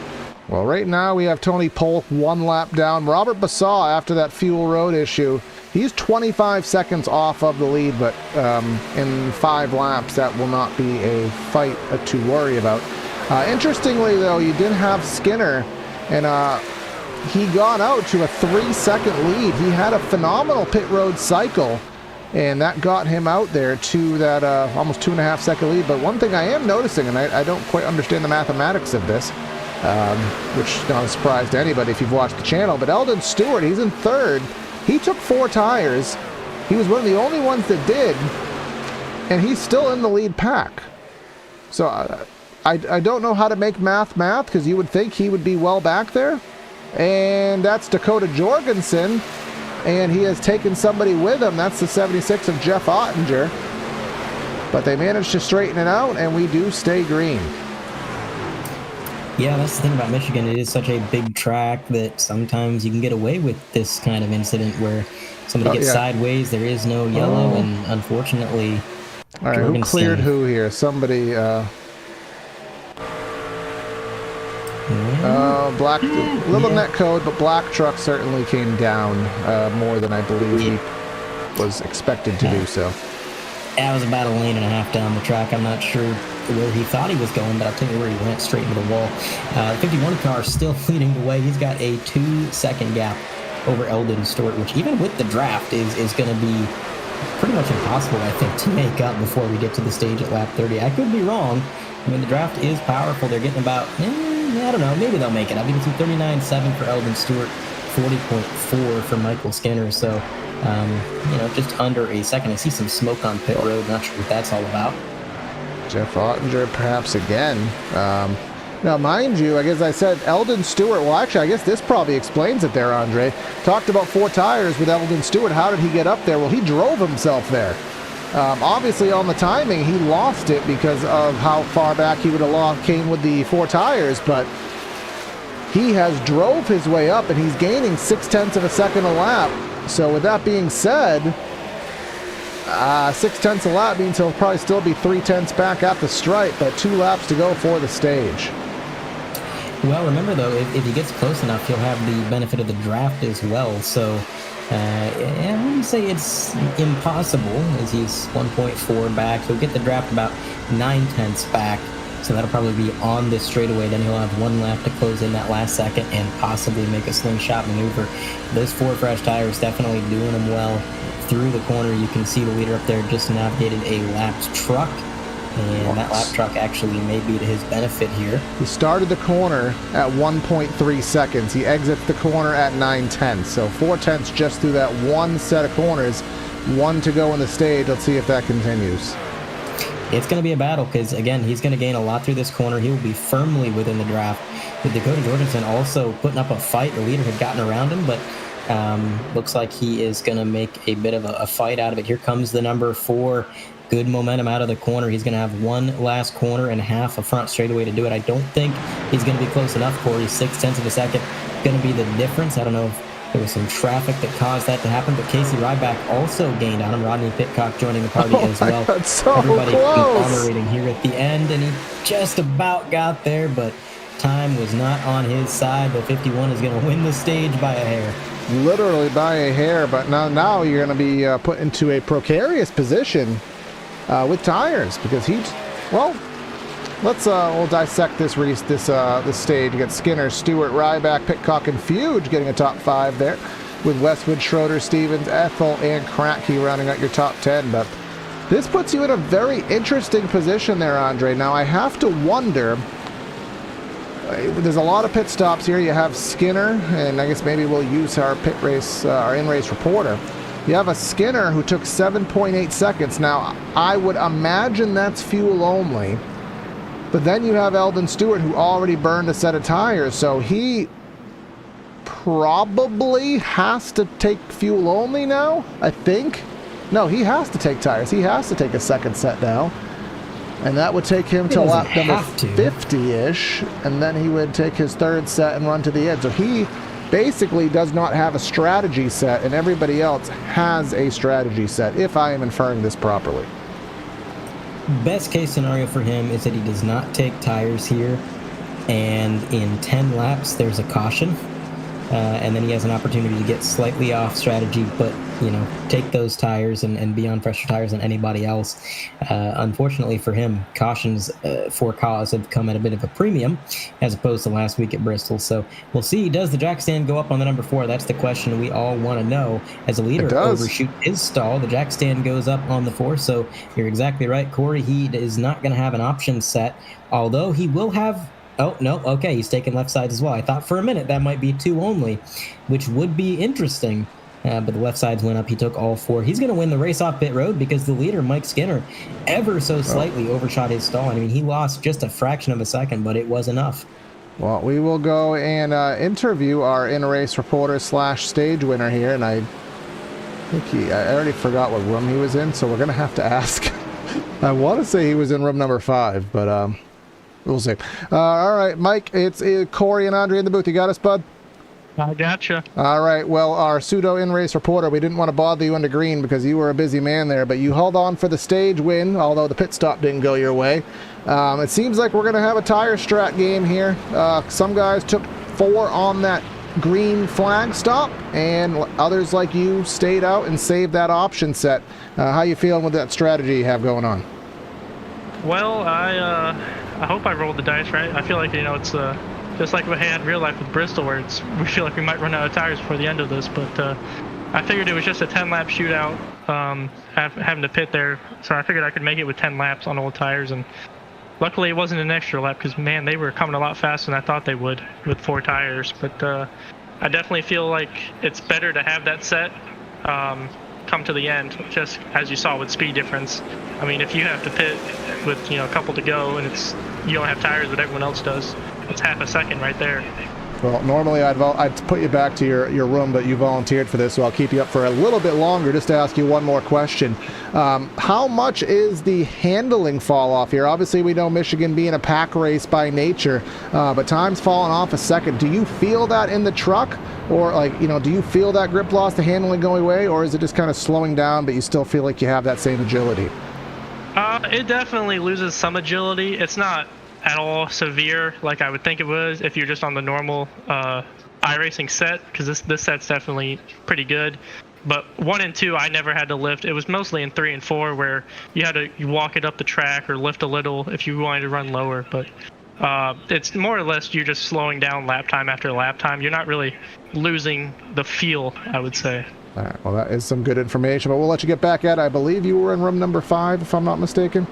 Well, right now we have Tony Polk 1 lap down. Robert Bassaw, after that fuel road issue, he's 25 seconds off of the lead, but in 5 laps, that will not be a fight to worry about. Interestingly, though, you did have Skinner, and he got out to a 3-second lead. He had a phenomenal pit road cycle, and that got him out there to that almost 2.5-second lead. But one thing I am noticing, and I don't quite understand the mathematics of this, which is not a surprise to anybody if you've watched the channel, but Eldon Stewart, he's in 3rd. He took 4 tires. He was one of the only ones that did, and he's still in the lead pack. So I don't know how to make math, because you would think he would be well back there. And that's Dakota Jorgensen, and he has taken somebody with him. That's the 76 of Jeff Ottinger. But they managed to straighten it out, and we do stay green. Yeah, that's the thing about Michigan. It is such a big track that sometimes you can get away with this kind of incident where somebody gets sideways, there is no yellow, and unfortunately... All right, who cleared who here? Somebody... black, little net code, but black truck certainly came down more than I believe he was expected to do so. That was about a lane and a half down the track. I'm not sure where he thought he was going, but I'll tell you where he went, straight into the wall. 51 car still leading the way. He's got a 2-second gap over Eldon Stewart, which even with the draft is going to be pretty much impossible, I think, to make up before we get to the stage at lap 30. I could be wrong. I mean, the draft is powerful. They're getting about, I don't know, maybe they'll make it. I think it's 39.7 for Eldon Stewart, 40.4 for Michael Skinner. So, just under a second. I see some smoke on pit road. Not sure what that's all about. Jeff Ottinger perhaps again. Now, mind you, I guess I said Eldon Stewart. Well, actually, I guess this probably explains it there, Andre. Talked about 4 tires with Eldon Stewart. How did he get up there? Well, he drove himself there. Obviously, on the timing, he lost it because of how far back he would have came with the 4 tires, but he has drove his way up, and he's gaining 0.6 of a second a lap. So with that being said, 0.6 a lap means he'll probably still be 0.3 back at the stripe, but 2 laps to go for the stage. Well, remember, though, if he gets close enough, he'll have the benefit of the draft as well. So I wouldn't say it's impossible, as he's 1.4 back. He'll get the draft about 0.9 back, so that'll probably be on this straightaway. Then he'll have 1 lap to close in that last second and possibly make a slingshot maneuver. Those 4 fresh tires definitely doing him well through the corner. You can see the leader up there just navigated a lapped truck, and that lap truck actually may be to his benefit here. He started the corner at 1.3 seconds. He exits the corner at 0.9, so 0.4 just through that one set of corners. 1 to go in the stage. Let's see if that continues. It's going to be a battle because, again, he's going to gain a lot through this corner. He will be firmly within the draft. With Dakota Jorgensen also putting up a fight. The leader had gotten around him, but looks like he is going to make a bit of a fight out of it. Here comes the number 4. Good momentum out of the corner. He's going to have 1 last corner and half a front straightaway to do it. I don't think he's going to be close enough, Corey. 0.6 of a second going to be the difference. I don't know if there was some traffic that caused that to happen, but Casey Ryback also gained on him. Rodney Pitcock joining the party as well. God, so everybody close. conglomerating here at the end, and he just about got there, but time was not on his side. The 51 is going to win the stage by a hair. Literally by a hair, but now you're going to be put into a precarious position with tires, because we'll dissect this stage. You got Skinner, Stewart, Ryback, Pitcock, and Fuge getting a top 5 there, with Westwood, Schroeder, Stevens, Ethel, and Kratky rounding out your top 10. But this puts you in a very interesting position there, Andre. Now I have to wonder. There's a lot of pit stops here. You have Skinner, and I guess maybe we'll use our our in-race reporter. You have a Skinner who took 7.8 seconds. Now, I would imagine that's fuel only. But then you have Eldon Stewart, who already burned a set of tires. So he probably has to take fuel only now, I think. No, he has to take tires. He has to take a second set now. And that would take him to lap number 50-ish, and then he would take his third set and run to the end. So he basically does not have a strategy set, and everybody else has a strategy set, if I am inferring this properly. Best case scenario for him is that he does not take tires here, and in 10 laps there's a caution, and then he has an opportunity to get slightly off strategy, but take those tires and be on fresher tires than anybody else. Unfortunately for him, cautions for cause have come at a bit of a premium as opposed to last week at Bristol. So we'll see. Does the jack stand go up on the number 4? That's the question we all want to know. As a leader overshoot his stall, the jack stand goes up on the 4. So you're exactly right, Corey. He is not going to have an option set, although he will have. Oh, no, okay, he's taking left sides as well. I thought for a minute that might be 2 only, which would be interesting, but the left sides went up. He took all 4. He's going to win the race off pit road because the leader, Mike Skinner, ever so slightly overshot his stall. I mean, he lost just a fraction of a second, but it was enough. Well, we will go and interview our in-race reporter / stage winner here, and I think I already forgot what room he was in, so we're going to have to ask. I want to say he was in room number 5, but we'll see. All right, Mike, it's Corey and Andre in the booth. You got us, bud? I gotcha. All right, well, our pseudo in-race reporter, we didn't want to bother you under green because you were a busy man there, but you held on for the stage win, although the pit stop didn't go your way. It seems like we're going to have a tire strat game here. Some guys took 4 on that green flag stop, and others like you stayed out and saved that option set. How you feeling with that strategy you have going on? Well, I hope I rolled the dice right. I feel like, it's just like we had in real life with Bristol, where we feel like we might run out of tires before the end of this, but I figured it was just a 10-lap shootout, having to pit there, so I figured I could make it with 10 laps on old tires, and luckily it wasn't an extra lap, because, man, they were coming a lot faster than I thought they would with 4 tires, but I definitely feel like it's better to have that set come to the end, just as you saw with speed difference. I mean, if you have to pit with a couple to go and you don't have tires but everyone else does, it's half a second right there. Well, normally I'd put you back to your room, but you volunteered for this, so I'll keep you up for a little bit longer just to ask you one more question. How much is the handling fall off here? Obviously, we know Michigan being a pack race by nature, but time's falling off a second. Do you feel that in the truck? Or, do you feel that grip loss, the handling going away, or is it just kind of slowing down, but you still feel like you have that same agility? It definitely loses some agility. It's not at all severe like I would think it was if you're just on the normal iRacing set, because this set's definitely pretty good. But 1 and 2, I never had to lift. It was mostly in 3 and 4 where you had to walk it up the track or lift a little if you wanted to run lower. But it's more or less you're just slowing down lap time after lap time. You're not really losing the feel, I would say. All right, well, that is some good information, but we'll let you get back at it. I believe you were in room number 5, if I'm not mistaken.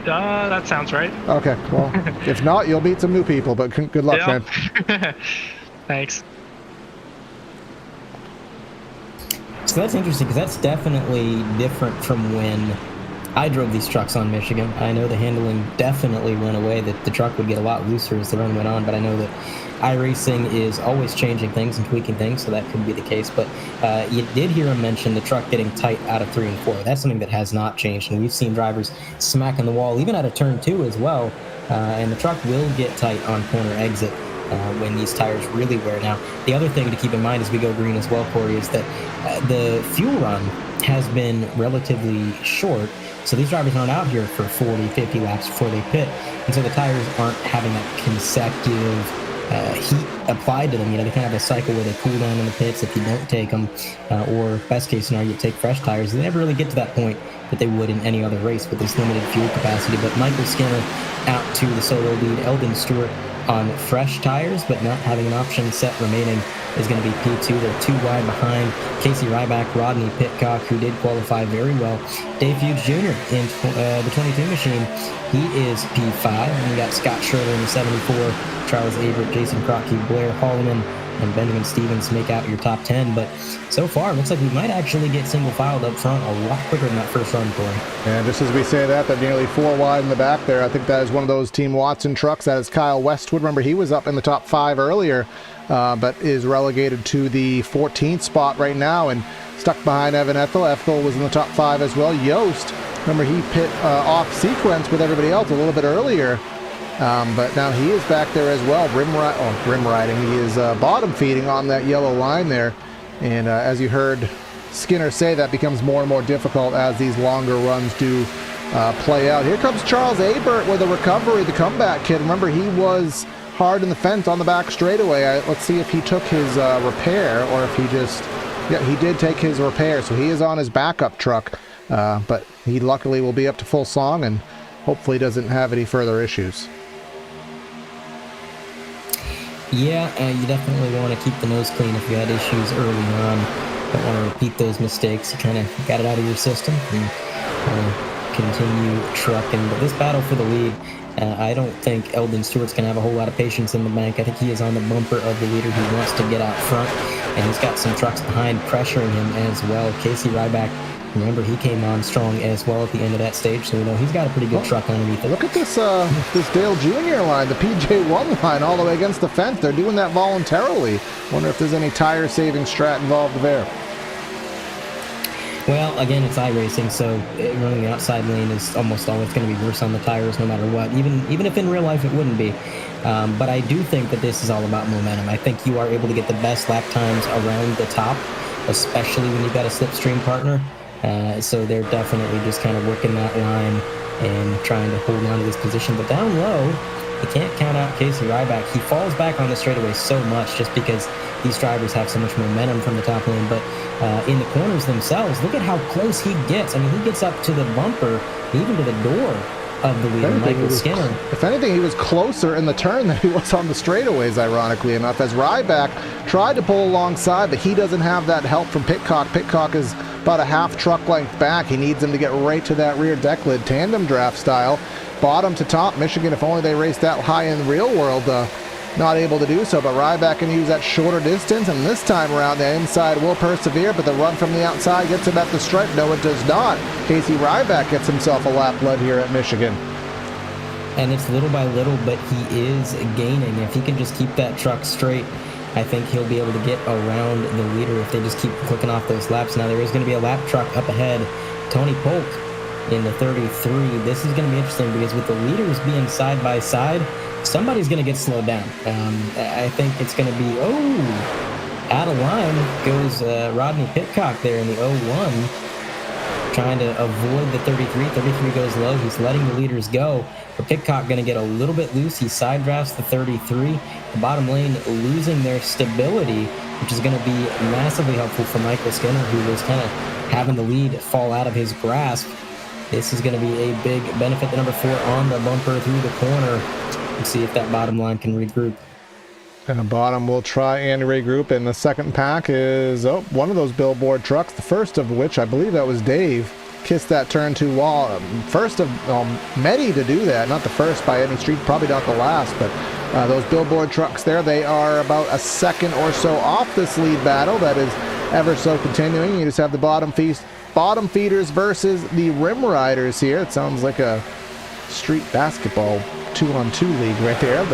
That sounds right. Okay, well, if not, you'll meet some new people, but good luck, man. Thanks. So that's interesting, because that's definitely different from when I drove these trucks on Michigan. I know the handling definitely went away, that the truck would get a lot looser as the run went on, but I know that iRacing is always changing things and tweaking things, so that could be the case. But you did hear him mention the truck getting tight out of 3 and 4. That's something that has not changed, and we've seen drivers smacking the wall, even out of turn 2 as well, and the truck will get tight on corner exit when these tires really wear. Now, the other thing to keep in mind as we go green as well, Corey, is that the fuel run has been relatively short, so these drivers aren't out here for 40, 50 laps before they pit, and so the tires aren't having that consecutive heat applied to them. They can have a cycle where they cool down in the pits if you don't take them, or best case scenario, you take fresh tires. They never really get to that point that they would in any other race with this limited fuel capacity. But Michael Skinner out to the solo lead. Eldon Stewart on fresh tires, but not having an option set remaining, is going to be P2. They're 2 wide behind Casey Ryback, Rodney Pitcock, who did qualify very well. Dave Hughes Jr. in the 22 machine, he is P5. And you got Scott Schurler in the 74, Charles Averitt, Jason Crockett, Blair Holloman, and Benjamin Stevens make out your top 10. But so far, it looks like we might actually get single-filed up front a lot quicker than that first run, Corey. And just as we say that nearly 4 wide in the back there, I think that is one of those Team Watson trucks. That is Kyle Westwood. Remember, he was up in the top 5 earlier but is relegated to the 14th spot right now and stuck behind Evan Ethel. Ethel was in the top 5 as well. Yost, remember, he pit off sequence with everybody else a little bit earlier, but now he is back there as well, rim riding. He is bottom feeding on that yellow line there, and as you heard Skinner say, that becomes more and more difficult as these longer runs do play out. Here comes Charles Abert with a recovery, the comeback kid. Remember, he was hard in the fence on the back straightaway. Let's see if he took his repair or if he just... Yeah, he did take his repair, so he is on his backup truck, but he luckily will be up to full song and hopefully doesn't have any further issues. Yeah, you definitely want to keep the nose clean if you had issues early on. Don't want to repeat those mistakes. You kind of got it out of your system and continue trucking. But this battle for the lead, I don't think Eldon Stewart's going to have a whole lot of patience in the bank. I think he is on the bumper of the leader. He wants to get out front, and he's got some trucks behind pressuring him as well. Casey Ryback, remember, he came on strong as well at the end of that stage, so we know he's got a pretty good truck underneath it. Look at this this Dale Jr. line, the PJ1 line, all the way against the fence. They're doing that voluntarily. Wonder if there's any tire-saving strat involved there. Well, again, it's iRacing, so running the outside lane is almost always going to be worse on the tires no matter what, even if in real life it wouldn't be. But I do think that this is all about momentum. I think you are able to get the best lap times around the top, especially when you've got a slipstream partner. So they're definitely just kind of working that line and trying to hold on to this position. But down low, you can't count out Casey Ryback. He falls back on the straightaway so much just because these drivers have so much momentum from the top lane. But in the corners themselves, look at how close he gets. I mean, he gets up to the bumper, even to the door of the leader, Michael Skinner. If anything, he was closer in the turn than he was on the straightaways, ironically enough, as Ryback tried to pull alongside, but he doesn't have that help from Pitcock. Pitcock is about a half truck length back. He needs him to get right to that rear deck lid, tandem draft style. Bottom to top, Michigan, if only they raced that high in the real world, not able to do so, but Ryback can use that shorter distance, and this time around the inside will persevere, but the run from the outside gets him at the stripe. No, it does not. Casey Ryback gets himself a lap lead here at Michigan. And it's little by little, but he is gaining. If he can just keep that truck straight, I think he'll be able to get around the leader if they just keep clicking off those laps. Now, there is going to be a lap truck up ahead. Tony Polk in the 33. This is going to be interesting because with the leaders being side by side, somebody's going to get slowed down. I think it's going to be, out of line goes Rodney Pitcock there in the 01, trying to avoid the 33. 33 goes low. He's letting the leaders go. But Pitcock going to get a little bit loose. He side drafts the 33. The bottom lane losing their stability, which is going to be massively helpful for Michael Skinner, who was kind of having the lead fall out of his grasp. This is going to be a big benefit to number 4 on the bumper through the corner. Let's see if that bottom line can regroup. And the bottom will try and regroup, and the second pack is one of those billboard trucks, the first of which, I believe that was Dave, kissed that turn 2 wall. First of many to do that, not the first by any street, probably not the last, but those billboard trucks there, they are about a second or so off this lead battle that is ever so continuing. You just have the bottom feeders versus the rim riders here. It sounds like a street basketball 2-on-2 league right there.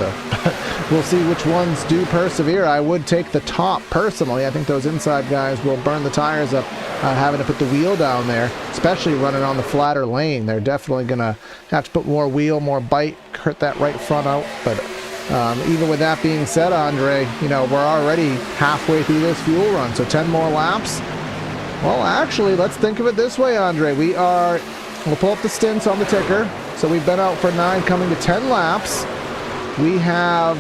We'll see which ones do persevere. I would take the top personally. I think those inside guys will burn the tires up having to put the wheel down there, especially running on the flatter lane. They're definitely going to have to put more wheel, more bite, hurt that right front out. But even with that being said, Andre, we're already halfway through this fuel run, so 10 more laps. Well, actually, let's think of it this way, Andre. We'll pull up the stints on the ticker. So we've been out for 9, coming to 10 laps. We have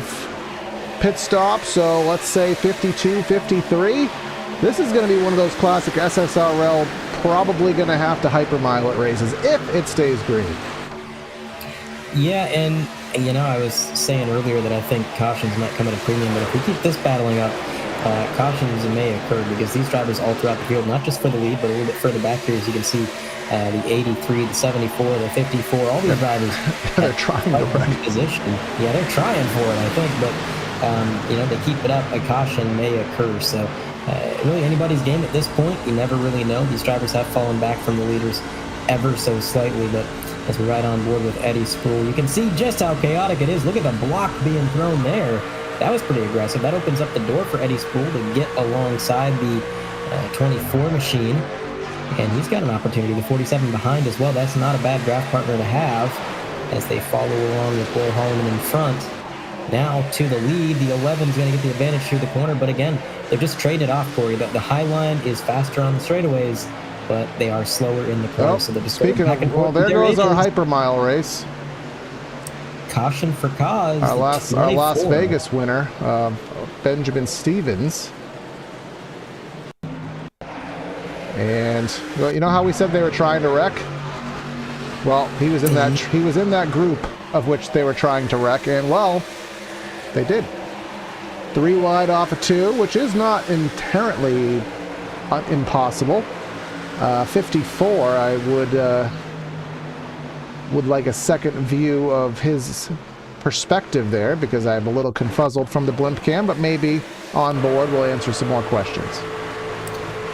pit stops, so let's say 52, 53. This is going to be one of those classic SSRL, probably going to have to hypermile it races if it stays green. Yeah, and I was saying earlier that I think cautions might come at a premium, but if we keep this battling up, cautions may occur because these drivers all throughout the field, not just for the lead, but a little bit further back here, as you can see, the 83, the 74, the 54, all these drivers they're trying to run position. Yeah, they're trying for it, I think, but they keep it up, a caution may occur. So really anybody's game at this point. You never really know. These drivers have fallen back from the leaders ever so slightly, but as we ride on board with Eddie Sproul, you can see just how chaotic it is. Look at the block being thrown there. That was pretty aggressive. That opens up the door for Eddie Spool to get alongside the 24 machine. And he's got an opportunity. The 47 behind as well. That's not a bad draft partner to have as they follow along with Boyle Holloman in front. Now to the lead. The 11 is going to get the advantage through the corner. But again, they're just trading it off, Corey. The high line is faster on the straightaways, but they are slower in the corner. So they're just speaking of, well, there goes our hypermile race. Caution for cause. Our Las Vegas winner, Benjamin Stevens. And well, you know how we said they were trying to wreck? Well, he was in that group of which they were trying to wreck, and well, they did. 3 wide off of 2, which is not inherently impossible. 54, I would like a second view of his perspective there, because I'm a little confuzzled from the blimp cam, but maybe on board we'll answer some more questions.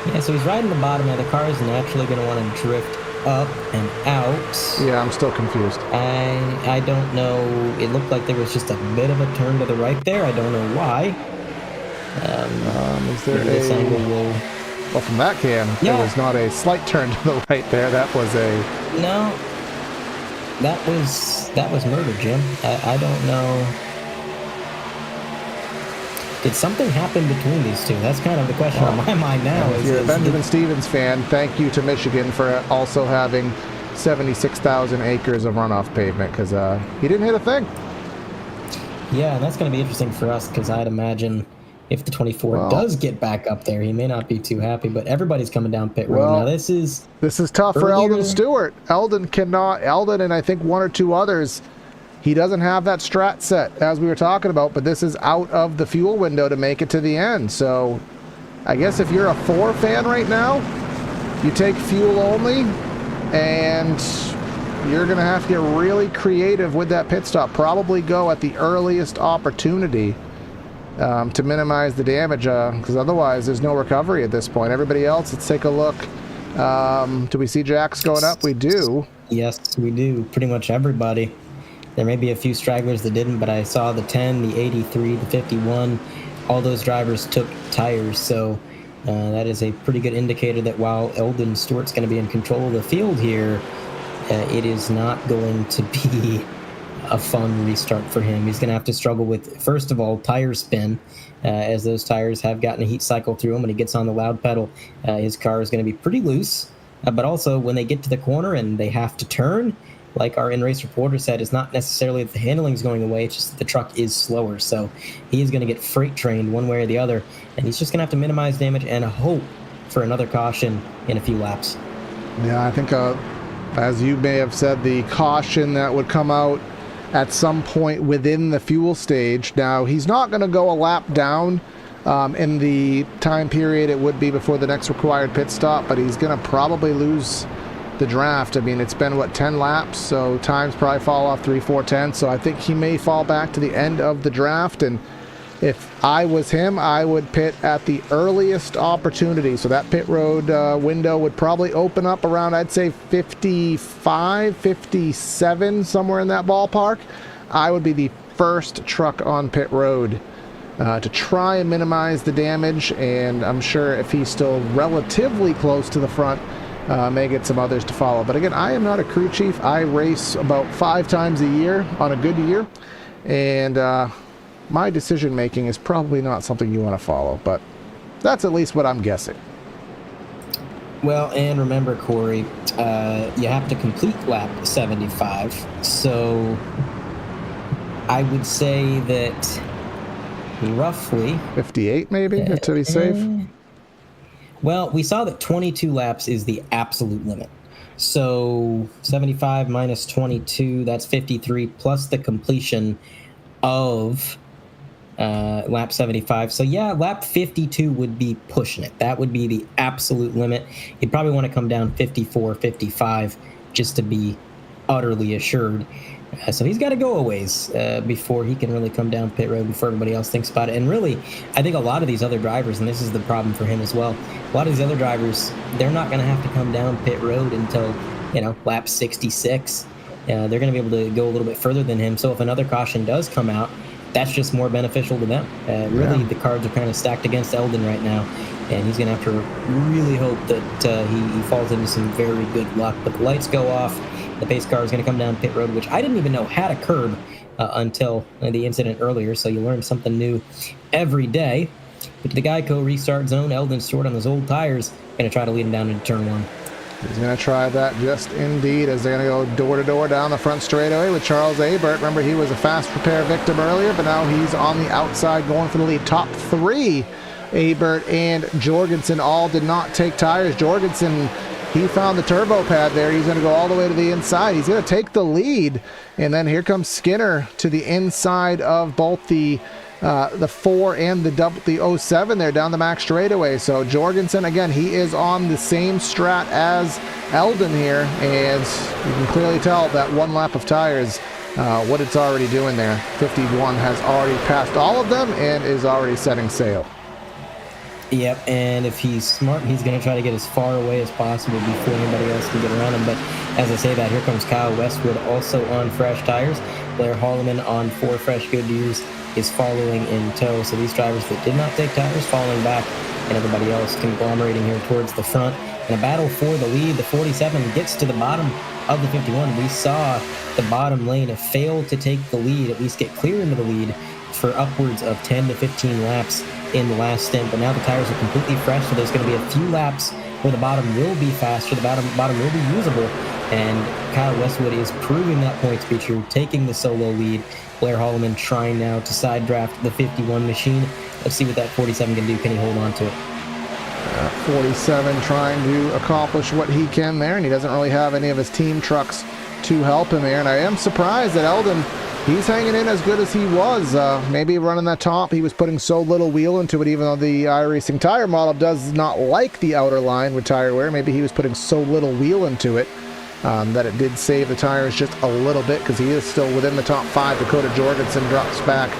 Yeah, so he's riding the bottom. Now the car is naturally going to want to drift up and out. Yeah, I'm still confused. I don't know. It looked like there was just a bit of a turn to the right there. I don't know why. Is there this angle will... Well, from that cam, there was not a slight turn to the right there. That was a... No. That was murder, Jim. I don't know. Did something happen between these two? That's kind of the question on my mind now. If you're a Benjamin Stevens fan, thank you to Michigan for also having 76,000 acres of runoff pavement, because he didn't hit a thing. Yeah, that's going to be interesting for us, because I'd imagine if the 24 does get back up there, he may not be too happy, but everybody's coming down pit road. Now this is tough for Eldon Stewart. Eldon and I think 1 or 2 others, he doesn't have that strat set, as we were talking about, but this is out of the fuel window to make it to the end. So I guess if you're a 4 fan right now, you take fuel only, and you're going to have to get really creative with that pit stop. Probably go at the earliest opportunity to minimize the damage, because otherwise there's no recovery at this point. Everybody else, let's take a look. Do we see jacks going up? We do. Yes, we do. Pretty much everybody. There may be a few stragglers that didn't, but I saw the 10, the 83, the 51. All those drivers took tires, so that is a pretty good indicator that while Eldon Stewart's going to be in control of the field here, it is not going to be a fun restart for him. He's going to have to struggle with, first of all, tire spin, as those tires have gotten a heat cycle through them. When he gets on the loud pedal, his car is going to be pretty loose, but also when they get to the corner and they have to turn, like our in-race reporter said, it's not necessarily that the handling is going away, it's just that the truck is slower. So he is going to get freight trained one way or the other, and he's just going to have to minimize damage and hope for another caution in a few laps. Yeah, I think, as you may have said, the caution that would come out at some point within the fuel stage. Now, he's not going to go a lap down in the time period it would be before the next required pit stop, but he's going to probably lose the draft. I mean, it's been, 10 laps, so times probably fall off 3-4 tenths, so I think he may fall back to the end of the draft, and if I was him, I would pit at the earliest opportunity. So that pit road window would probably open up around, I'd say, 55, 57, somewhere in that ballpark. I would be the first truck on pit road to try and minimize the damage, and I'm sure if he's still relatively close to the front, may get some others to follow. But again, I am not a crew chief. I race about 5 times a year on a good year, and my decision making is probably not something you want to follow, but that's at least what I'm guessing. Well, and remember, Corey, you have to complete lap 75, so I would say that roughly 58 maybe, to be safe. Well, we saw that 22 laps is the absolute limit. So 75 minus 22, that's 53, plus the completion of lap 75. So yeah, lap 52 would be pushing it. That would be the absolute limit. You'd probably want to come down 54, 55 just to be utterly assured. So he's got to go a ways before he can really come down pit road before everybody else thinks about it. And really, I think a lot of these other drivers, and this is the problem for him as well, a lot of these other drivers, they're not going to have to come down pit road until, lap 66. They're going to be able to go a little bit further than him. So if another caution does come out, that's just more beneficial to them. Really, the cards are kind of stacked against Eldon right now, and he's going to have to really hope that he falls into some very good luck. But the lights go off. The pace car is going to come down pit road, which I didn't even know had a curb until the incident earlier, so you learn something new every day. But to the Geico restart zone, Eldon's short on those old tires, going to try to lead him down into turn 1. He's going to try that just indeed as they're going to go door-to-door down the front straightaway with Charles Abert. Remember, he was a fast repair victim earlier, but now he's on the outside going for the lead. Top 3, Abert and Jorgensen all did not take tires. Jorgensen, he found the turbo pad there. He's going to go all the way to the inside. He's going to take the lead. And then here comes Skinner to the inside of both the 4 and the 07 there down the max straightaway. So Jorgensen, again, he is on the same strat as Eldon here, and you can clearly tell that 1 lap of tires, what it's already doing there. 51 has already passed all of them and is already setting sail. Yep, and if he's smart, he's going to try to get as far away as possible before anybody else can get around him. But as I say that, here comes Kyle Westwood also on fresh tires. Blair Holloman on 4 fresh Goodyears is following in tow. So these drivers that did not take tires falling back, and everybody else conglomerating here towards the front. In a battle for the lead, the 47 gets to the bottom of the 51. We saw the bottom lane fail to take the lead, at least get clear into the lead, for upwards of 10 to 15 laps in the last stint. But now the tires are completely fresh, so there's going to be a few laps where the bottom will be faster, the bottom will be usable, and Kyle Westwood is proving that point to be true, taking the solo lead. Blair Holloman trying now to side draft the 51 machine. Let's see what that 47 can do. Can he hold on to it? 47 trying to accomplish what he can there, and he doesn't really have any of his team trucks to help him there. And I am surprised that Eldon, he's hanging in as good as he was. Maybe running that top, he was putting so little wheel into it, even though the iRacing tire model does not like the outer line with tire wear. Maybe he was putting so little wheel into it that it did save the tires just a little bit, because he is still within the top 5. Dakota Jorgensen drops back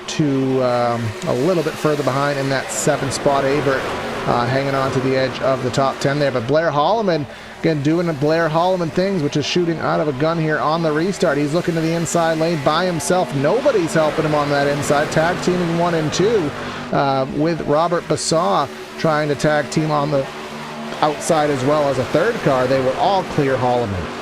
to a little bit further behind in that 7 spot. Abert hanging on to the edge of the top 10 there. But Blair Holloman, again, doing the Blair Holloman things, which is shooting out of a gun here on the restart. He's looking to the inside lane by himself. Nobody's helping him on that inside. Tag teaming 1 and 2 with Robert Bassaw trying to tag team on the outside as well as a third car. They were all clear Holloman.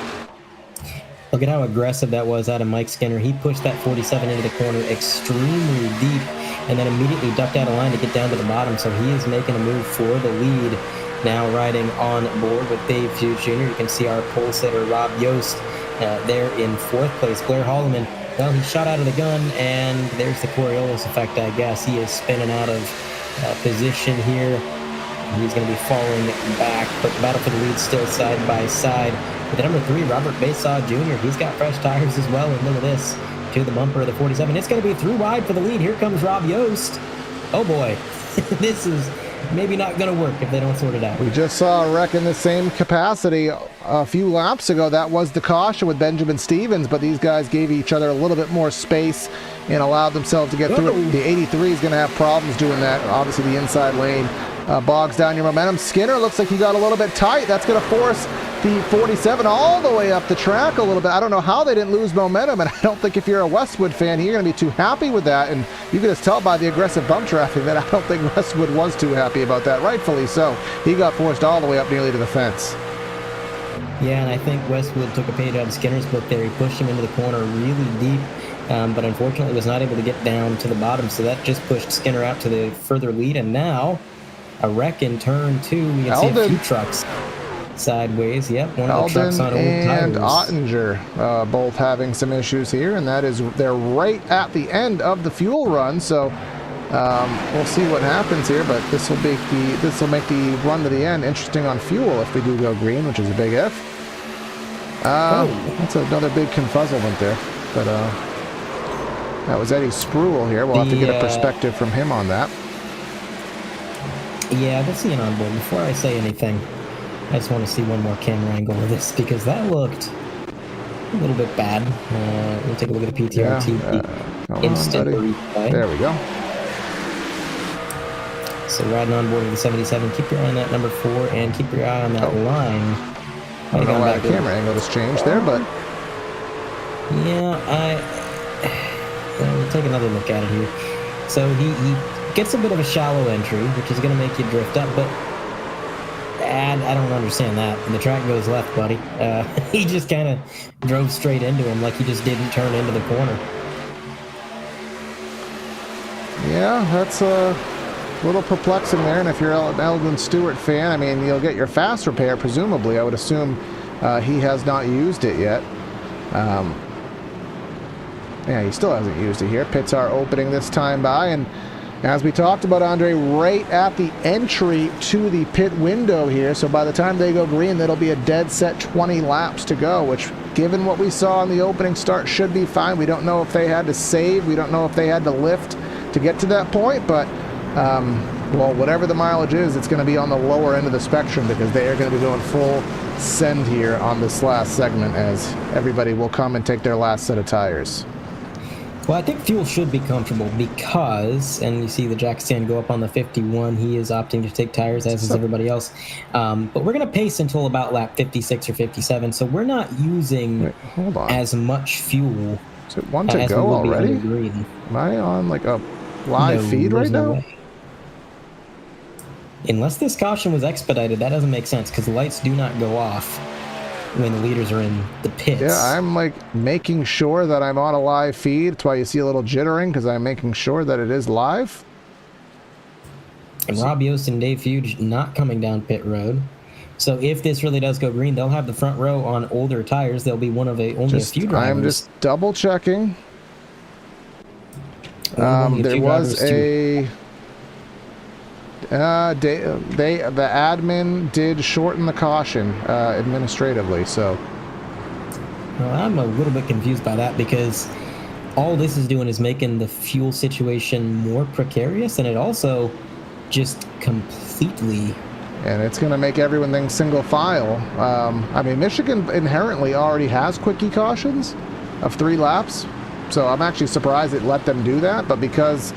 Look at how aggressive that was out of Mike Skinner. He pushed that 47 into the corner extremely deep and then immediately ducked out of line to get down to the bottom. So he is making a move for the lead. Now riding on board with Dave Hughes Jr. You can see our pole sitter Rob Yost there in 4th place. Blair Holloman, well, he shot out of the gun, and there's the Coriolis effect, I guess. He is spinning out of position here. He's going to be falling back, but the battle for the lead still side by side. With the number 3, Robert Bassaw Jr., he's got fresh tires as well, and look at this, to the bumper of the 47. It's going to be through wide for the lead. Here comes Rob Yost. Oh boy, this is maybe not going to work if they don't sort it out. We just saw a wreck in the same capacity a few laps ago. That was the caution with Benjamin Stevens, but these guys gave each other a little bit more space and allowed themselves to get through it. The 83 is going to have problems doing that. Obviously, the inside lane bogs down your momentum. Skinner looks like he got a little bit tight. That's going to force the 47 all the way up the track a little bit. I don't know how they didn't lose momentum, and I don't think if you're a Westwood fan, you're going to be too happy with that. And you can just tell by the aggressive bump traffic that I don't think Westwood was too happy about that. Rightfully so. He got forced all the way up nearly to the fence. Yeah, and I think Westwood took a page out of Skinner's book there. He pushed him into the corner really deep, but unfortunately was not able to get down to the bottom, so that just pushed Skinner out to the further lead. And now a wreck in turn 2. We can see a few trucks sideways. Yep, one of the trucks on old tires. And Ottinger both having some issues here, and that is they're right at the end of the fuel run. So we'll see what happens here, but this will make the run to the end interesting on fuel if they do go green, which is a big if. That's another big confuzzlement there, but that was Eddie Spruill here. We'll have to get a perspective from him on that. Yeah, let's see an onboard. Before I say anything, I just want to see one more camera angle of this, because that looked a little bit bad. We'll take a look at the PTRTV instant replay. There we go. So riding on board with the 77, keep your eye on that number 4, and keep your eye on that line. I don't know why the camera angle has changed there, but yeah, we'll take another look at it here. So he gets a bit of a shallow entry, which is going to make you drift up, but I don't understand that. And the track goes left, buddy. He just kind of drove straight into him like he just didn't turn into the corner. Yeah, that's a little perplexing there. And if you're an Eldon Stewart fan, I mean, you'll get your fast repair, presumably. I would assume he has not used it yet. Yeah, he still hasn't used it here. Pits are opening this time by, and as we talked about, Andre, right at the entry to the pit window here. So by the time they go green, that'll be a dead set 20 laps to go, which, given what we saw in the opening start, should be fine. We don't know if they had to save. We don't know if they had to lift to get to that point, but well, whatever the mileage is, it's going to be on the lower end of the spectrum because they are going to be going full send here on this last segment as everybody will come and take their last set of tires. Well, I think Fuel should be comfortable because, and you see the jack stand go up on the 51, he is opting to take tires, as is everybody else. But we're going to pace until about lap 56 or 57, so we're not using as much fuel. Is it one to go already? Am I on like a live feed right now? Unless this caution was expedited, that doesn't make sense because the lights do not go off when the leaders are in the pits. Yeah, I'm like making sure that I'm on a live feed. That's why you see a little jittering, because I'm making sure that it is live. And Rob Yost and Dave Fuge not coming down pit road. So if this really does go green, they'll have the front row on older tires. They'll be one of only a few drivers. I'm just double checking. There was a... the admin did shorten the caution administratively, so. Well, I'm a little bit confused by that because all this is doing is making the fuel situation more precarious, and it also just completely. And it's going to make everyone think single file. I mean, Michigan inherently already has quickie cautions of 3 laps, so I'm actually surprised it let them do that, but because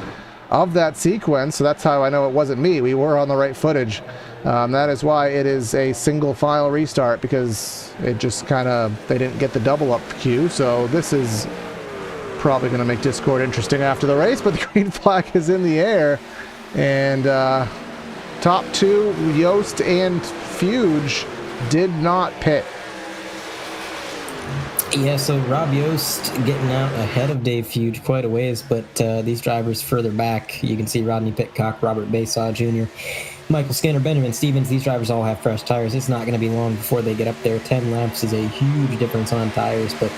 of that sequence, so that's how I know it wasn't me. We were on the right footage. That is why it is a single file restart, because it just kind of, they didn't get the double up queue. So this is probably going to make Discord interesting after the race, but the green flag is in the air. And top 2, Yost and Fuge, did not pit. Yeah, so Rob Yost getting out ahead of Dave Fuge quite a ways, but these drivers further back, you can see Rodney Pitcock, Robert Basaw Jr., Michael Skinner, Benjamin Stevens, these drivers all have fresh tires. It's not going to be long before they get up there. 10 laps is a huge difference on tires, but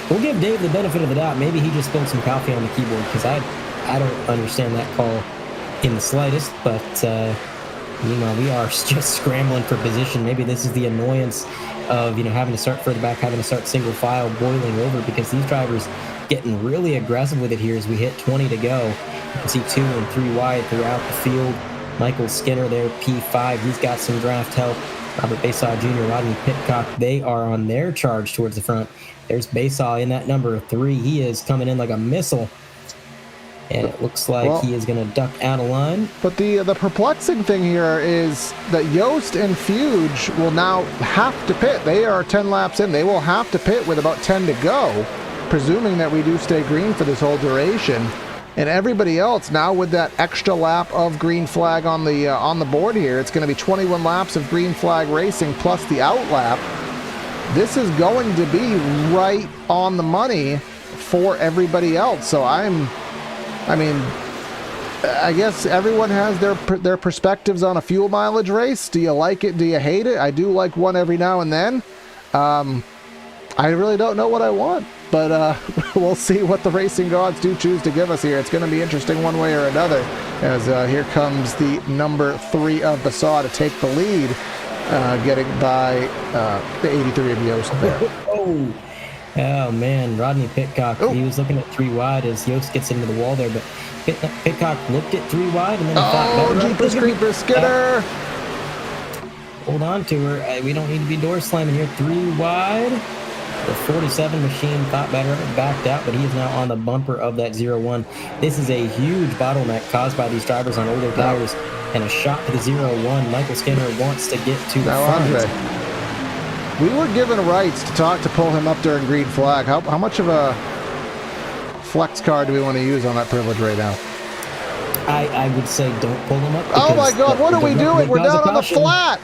we'll give Dave the benefit of the doubt. Maybe he just spilled some coffee on the keyboard, because I don't understand that call in the slightest, but you know, we are just scrambling for position. Maybe this is the annoyance of, you know, having to start further back, having to start single file, boiling over, because these drivers getting really aggressive with it here as we hit 20 to go. You can see 2 and 3 wide throughout the field. Michael Skinner there, P5, he's got some draft help. Robert Basaw Jr., Rodney Pitcock, they are on their charge towards the front. There's Basaw in that number 3. He is coming in like a missile. And it looks like he is going to duck out of line. But the perplexing thing here is that Yost and Fuge will now have to pit. They are 10 laps in. They will have to pit with about 10 to go, presuming that we do stay green for this whole duration. And everybody else now with that extra lap of green flag on the board here, it's going to be 21 laps of green flag racing plus the out lap. This is going to be right on the money for everybody else. So I mean, I guess everyone has their perspectives on a fuel mileage race. Do you like it? Do you hate it? I do like one every now and then. I really don't know what I want, but we'll see what the racing gods do choose to give us here. It's going to be interesting one way or another, as here comes the number 3 of Basaw to take the lead, getting by the 83 of Yost there. Oh man, Rodney Pitcock, he was looking at 3 wide as Yost gets into the wall there, but Pitcock looked at 3 wide and then he thought, Jeepers Creepers, Skinner! Hold on to her. We don't need to be door slamming here. 3 wide. The 47 machine thought better, backed out, but he is now on the bumper of that 0-1. This is a huge bottleneck caused by these drivers on older tires, and a shot to the 0-1. Michael Skinner wants to get to the front. Andre, we were given rights to pull him up during green flag. How much of a flex card do we want to use on that privilege right now? I would say don't pull them up. Oh my God, what are we doing? We're down on the flat.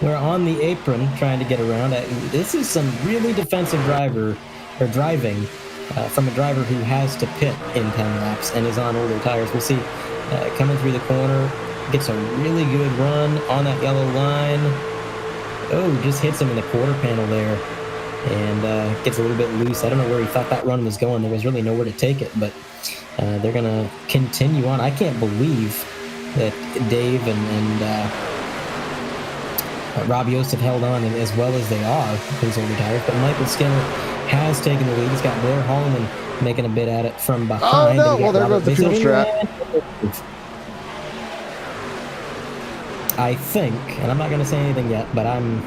We're on the apron trying to get around. This is some really defensive driving from a driver who has to pit in 10 laps and is on older tires. We'll see coming through the corner, gets a really good run on that yellow line. Oh, just hits him in the quarter panel there and gets a little bit loose. I don't know where he thought that run was going. There was really nowhere to take it, but they're going to continue on. I can't believe that Dave and Rob Yost have held on as well as they are with these older tires, but Michael Skinner has taken the lead. He's got Blair Holloman making a bit at it from behind. Oh no, well there goes the fuel strap. I think, and I'm not going to say anything yet, but I'm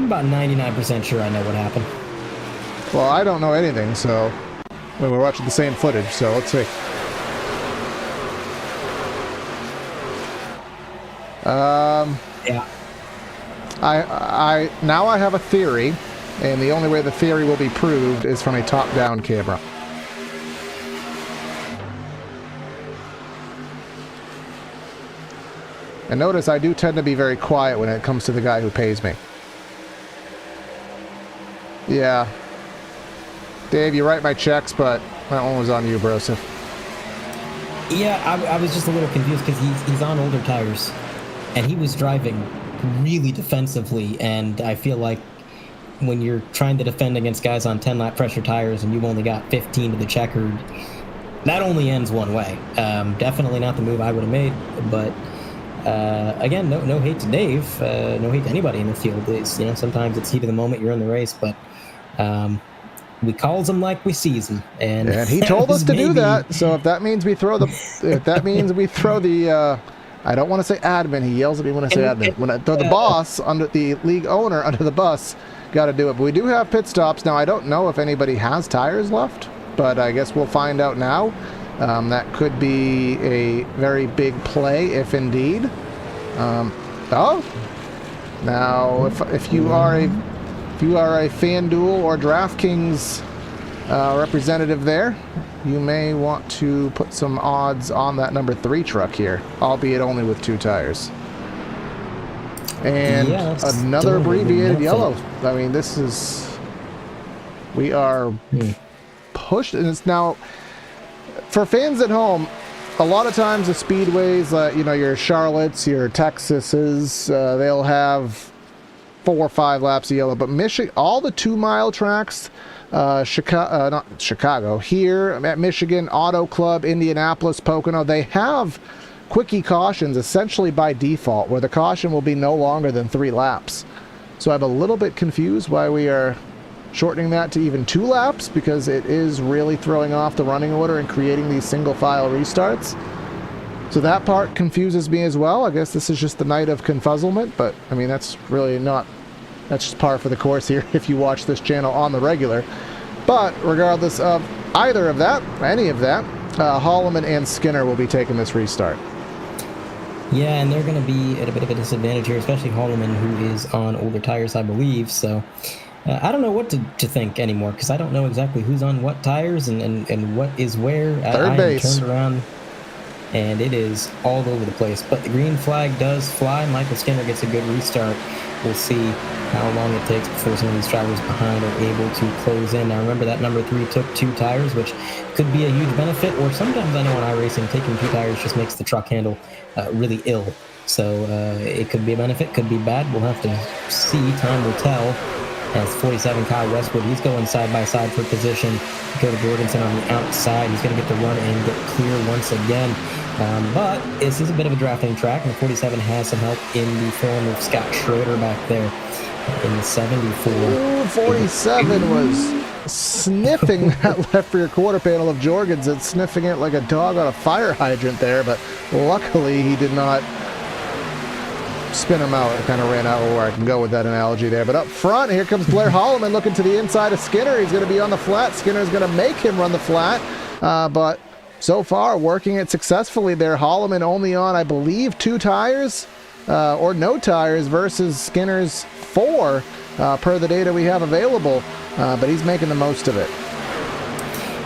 about 99% sure I know what happened. Well, I don't know anything, so we're watching the same footage, so let's see. Yeah. Now I have a theory, and the only way the theory will be proved is from a top-down camera. And notice I do tend to be very quiet when it comes to the guy who pays me. Yeah. Dave, you write my checks, but that one was on you, Broseph. Yeah, I was just a little confused because he's on older tires, and he was driving really defensively, and I feel like when you're trying to defend against guys on 10-lap pressure tires and you've only got 15 to the checkered, that only ends one way. Definitely not the move I would have made, but again, no hate to Dave, no hate to anybody in the field. Sometimes it's heat of the moment, you're in the race, but we calls them like we sees them, and he told us to do that. So if that means we throw the, I don't want to say admin. He yells at me when I say admin. When I throw the boss under the league owner under the bus, got to do it. But we do have pit stops now. I don't know if anybody has tires left, but I guess we'll find out now. That could be a very big play if indeed. Now if you are a FanDuel or DraftKings representative there, you may want to put some odds on that number 3 truck here, albeit only with 2 tires. And another abbreviated yellow. I mean, we are pushed, and it's now, for fans at home, a lot of times the speedways, your Charlottes, your Texases, they'll have 4 or 5 laps of yellow, but Michigan, all the 2-mile tracks, not Chicago, here at Michigan, Auto Club, Indianapolis, Pocono, they have quickie cautions essentially by default, where the caution will be no longer than 3 laps. So I'm a little bit confused why we are shortening that to even 2 laps, because it is really throwing off the running order and creating these single file restarts. So that part confuses me as well. I guess this is just the night of confuzzlement, but I mean, that's really not, that's just par for the course here if you watch this channel on the regular. But regardless of either of that, any of that, Holloman and Skinner will be taking this restart. Yeah, and they're going to be at a bit of a disadvantage here, especially Holloman, who is on older tires, I believe. So I don't know what to think anymore, because I don't know exactly who's on what tires and what is where. Third base. I turned around, and it is all over the place. But the green flag does fly. Michael Skinner gets a good restart. We'll see how long it takes before some of these drivers behind are able to close in. Now, remember that number 3 took 2 tires, which could be a huge benefit, or sometimes I know in iRacing, taking 2 tires just makes the truck handle really ill. So it could be a benefit, could be bad. We'll have to see. Time will tell. As 47 Kyle Westwood, he's going side by side for position. Go to Jorgensen on the outside. He's going to get the run and get clear once again. But this is a bit of a drafting track, and the 47 has some help in the form of Scott Schroeder back there in the 74. Ooh, 47 was sniffing that left rear quarter panel of Jorgensen, sniffing it like a dog on a fire hydrant there, but luckily he did not spin him out. It kind of ran out where I can go with that analogy there. But up front, here comes Blair Holloman looking to the inside of Skinner. He's going to be on the flat. Skinner's going to make him run the flat, but so far working it successfully there. Holloman only on, I believe, 2 tires or no tires versus Skinner's 4 per the data we have available, but he's making the most of it.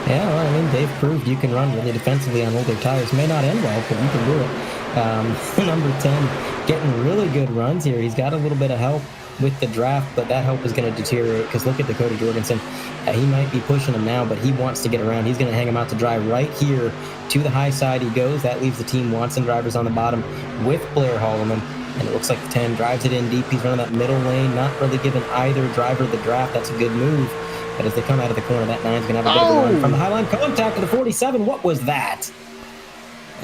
Yeah, well, I mean, they've proved you can run really defensively on older tires. May not end well, but you can do it. Number 10, getting really good runs here. He's got a little bit of help with the draft, but that help is going to deteriorate because look at Dakota Jorgensen. He might be pushing him now, but he wants to get around. He's going to hang him out to dry right here. To the high side he goes. That leaves the Team Watson drivers on the bottom with Blair Holloman. And it looks like the 10 drives it in deep. He's running that middle lane, not really giving either driver the draft. That's a good move. But as they come out of the corner, that 9's going to have a bit of a run. From the high line contact to the 47. What was that?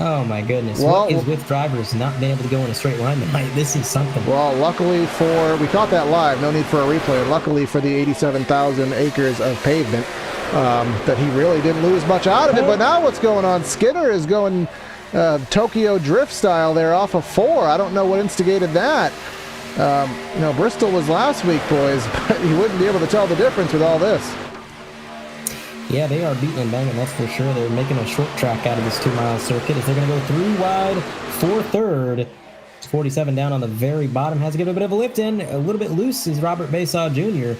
Oh, my goodness. Well, what is with drivers not being able to go in a straight line tonight? This is something. Well, luckily we caught that live. No need for a replay. Luckily for the 87,000 acres of pavement, that he really didn't lose much out of it. But now what's going on? Skinner is going Tokyo Drift style there off of 4. I don't know what instigated that. Bristol was last week, boys, but you wouldn't be able to tell the difference with all this. Yeah, they are beating and banging, that's for sure. They're making a short track out of this 2-mile circuit. If they're going to go 3 wide for third, 47 down on the very bottom. Has to give a bit of a lift in. A little bit loose is Robert Baysaw Jr.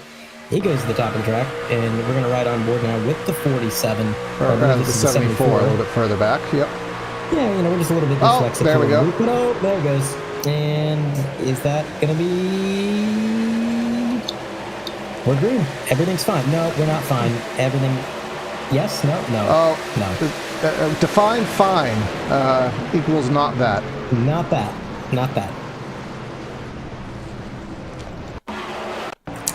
He goes to the top of the track, and we're going to ride on board now with the 47. Or the 74 a little bit further back, yep. Yeah, we're just a little bit dyslexic. There we go. Oh, there it goes. And is that going to be... We're green. Everything's fine. No, we're not fine. Everything... Yes? No? No. Oh, no. Define fine equals not that. Not that. Not that.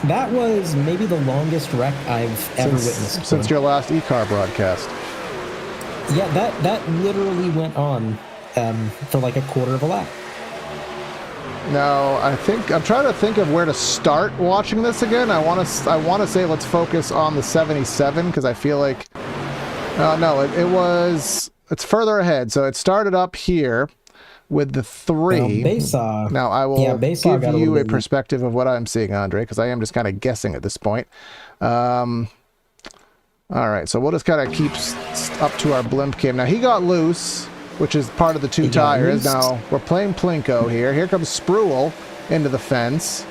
That was maybe the longest wreck I've ever witnessed. Since your last e-car broadcast. Yeah, that literally went on for like a quarter of a lap. No, I'm trying to think of where to start watching this again. I want to say let's focus on the 77 because I feel like no, it's further ahead. So it started up here with the 3. Now I will give you a perspective of what I'm seeing, Andre, because I am just kind of guessing at this point. All right, so we'll just kind of keep up to our blimp cam. Now he got loose, which is part of the 2 tires. Now we're playing Plinko here. Here comes Spruill into the fence.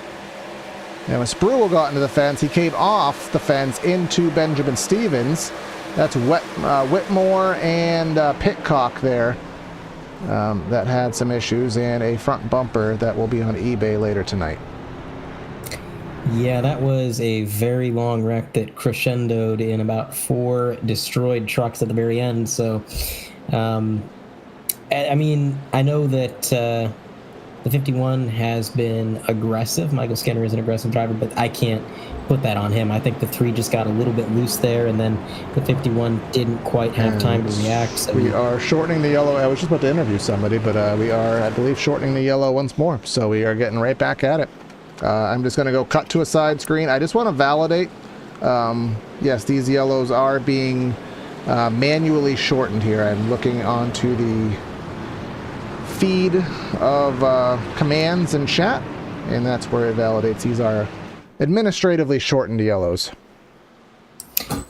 And when Spruill got into the fence, he came off the fence into Benjamin Stevens. That's Whitmore and Pitcock there that had some issues, and a front bumper that will be on eBay later tonight. Yeah, that was a very long wreck that crescendoed in about 4 destroyed trucks at the very end. So, I mean, I know that the 51 has been aggressive. Michael Skinner is an aggressive driver, but I can't put that on him. I think the 3 just got a little bit loose there, and then the 51 didn't quite have time to react. So we are shortening the yellow. I was just about to interview somebody, but we are, I believe, shortening the yellow once more. So we are getting right back at it. I'm just going to go cut to a side screen. I just want to validate. Yes, these yellows are being manually shortened here. I'm looking onto the feed of commands and chat, and that's where it validates. These are administratively shortened yellows.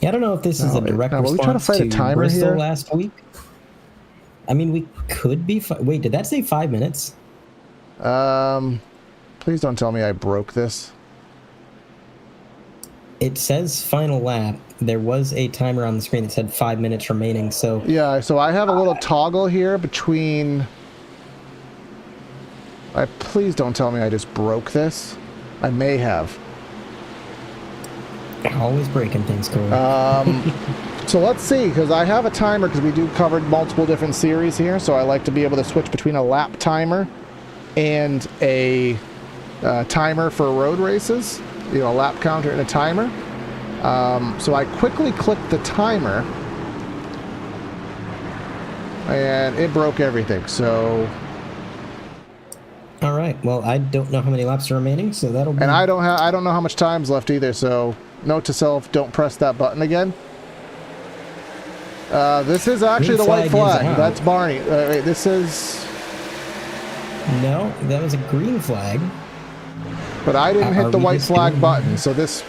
Yeah, I don't know if this is a direct response to Bristol here last week. I mean, we could be... Wait, did that say 5 minutes? Please don't tell me I broke this. It says final lap. There was a timer on the screen that said 5 minutes remaining, so... Yeah, so I have a little toggle here between... Please don't tell me I just broke this. I may have. Always breaking things, Corey. So let's see, because I have a timer, because we do cover multiple different series here, so I like to be able to switch between a lap timer and a timer for road races, a lap counter and a timer. So I quickly clicked the timer, and it broke everything, so... All right, well, I don't know how many laps are remaining, so that'll be... And I don't know how much time's left either, so note to self, don't press that button again. This is actually the white flag. That's Barney. Wait, this is... No, that was a green flag. But I didn't hit the white flag button, so this...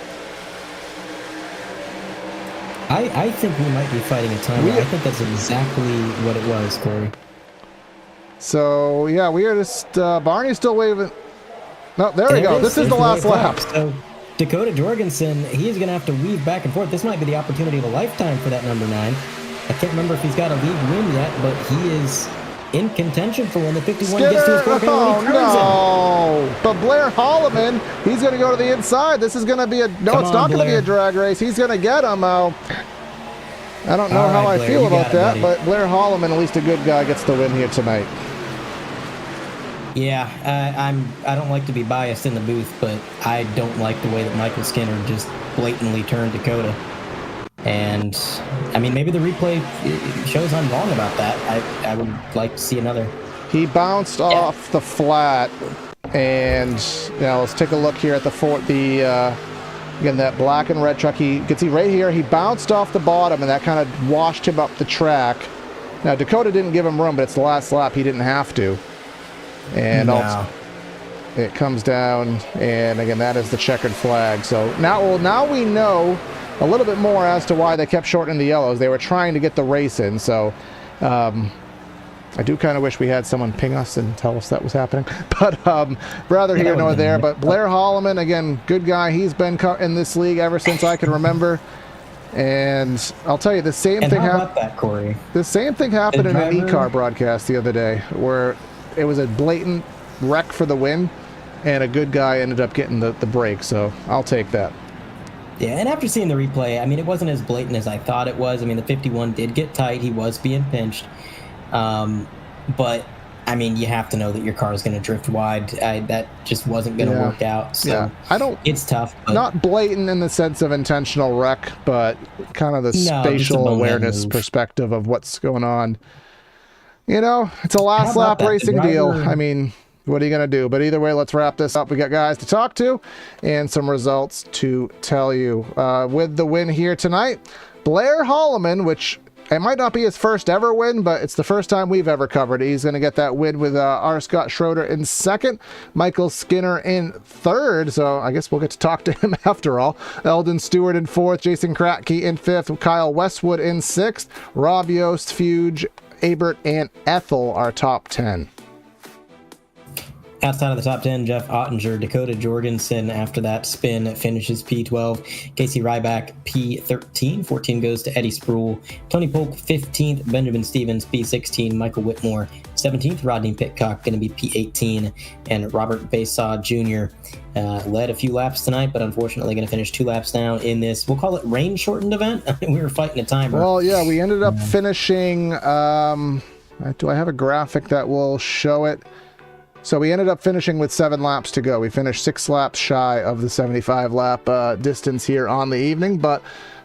I think we might be fighting a timer. I think that's exactly what it was, Corey. So, yeah, we are just... Barney's still waving... No, there we go. This is the last lap. So, Dakota Jorgensen, he's going to have to weave back and forth. This might be the opportunity of a lifetime for that number 9. I can't remember if he's got a league win yet, but he is in contention for when the 51 gets to his core. No! But Blair Holloman, he's going to go to the inside. This is going to be a... No, it's not going to be a drag race. He's going to get him. I don't know how I feel about that, but Blair Holloman, at least a good guy, gets the win here tonight. Yeah, I don't like to be biased in the booth, but I don't like the way that Michael Skinner just blatantly turned Dakota. And, I mean, maybe the replay shows I'm wrong about that. I would like to see another. He bounced off the flat, and now let's take a look here at again, that black and red truck. You can see right here, he bounced off the bottom, and that kind of washed him up the track. Now, Dakota didn't give him room, but it's the last lap. He didn't have to. And also, it comes down, and again, that is the checkered flag. So now we know a little bit more as to why they kept shortening the yellows. They were trying to get the race in. So I do kind of wish we had someone ping us and tell us that was happening. But rather here nor there. But Blair Holloman, again, good guy. He's been in this league ever since I can remember. And I'll tell you, the same thing happened. The same thing happened in an e-car broadcast the other day, where it was a blatant wreck for the win, and a good guy ended up getting the break. So I'll take that. Yeah, and after seeing the replay, I mean, it wasn't as blatant as I thought it was. I mean, the 51 did get tight. He was being pinched. But, I mean, you have to know that your car is going to drift wide. That just wasn't going to work out. So it's tough. But not blatant in the sense of intentional wreck, but kind of the spatial awareness perspective of what's going on. You know, it's a last lap racing deal. I mean, what are you going to do? But either way, let's wrap this up. We got guys to talk to and some results to tell you. With the win here tonight, Blair Holloman, which it might not be his first ever win, but it's the first time we've ever covered it. He's going to get that win with R. Scott Schroeder in second, Michael Skinner in third, so I guess we'll get to talk to him after all. Eldon Stewart in fourth, Jason Kratke in fifth, Kyle Westwood in sixth, Rob Yost, Fuge, Abert, and Ethel are top 10. Outside of the top 10, Jeff Ottinger, Dakota Jorgensen, after that spin, finishes P12. Casey Ryback, P13. 14 goes to Eddie Sproul. Tony Polk, 15th. Benjamin Stevens, P16. Michael Whitmore, 17th. Rodney Pitcock, going to be P18. And Robert Baysaw Jr. Led a few laps tonight, but unfortunately going to finish 2 laps down in this, we'll call it rain-shortened event. We were fighting a timer. Well, yeah, we ended up finishing... do I have a graphic that will show it? So we ended up finishing with 7 laps to go. We finished 6 laps shy of the 75-lap distance here on the evening. But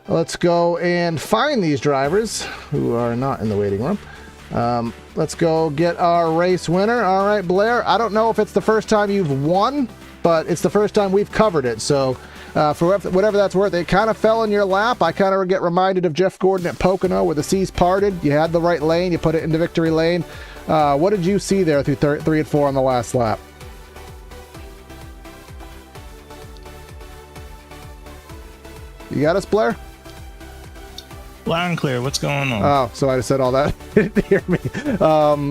let's go and find these drivers who are not in the waiting room. Let's go get our race winner. All right, Blair, I don't know if it's the first time you've won, but it's the first time we've covered it. So for whatever that's worth, it kind of fell in your lap. I kind of get reminded of Jeff Gordon at Pocono where the seas parted. You had the right lane. You put it into victory lane. What did you see there through 3 and 4 on the last lap? You got us, Blair? Loud and clear. What's going on? Oh, so I just said all that. You didn't hear me.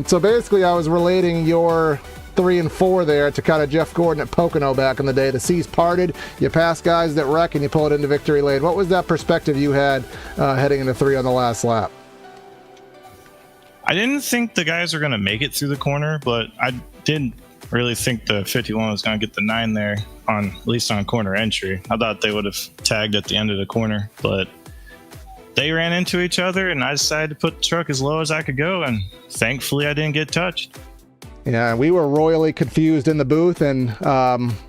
So basically, I was relating your 3 and 4 there to kind of Jeff Gordon at Pocono back in the day. The seas parted, you pass guys that wreck, and you pull it into victory lane. What was that perspective you had heading into 3 on the last lap? I didn't think the guys were going to make it through the corner, but I didn't really think the 51 was going to get the 9 there, at least on corner entry. I thought they would have tagged at the end of the corner, but they ran into each other, and I decided to put the truck as low as I could go, and thankfully I didn't get touched. Yeah, we were royally confused in the booth, and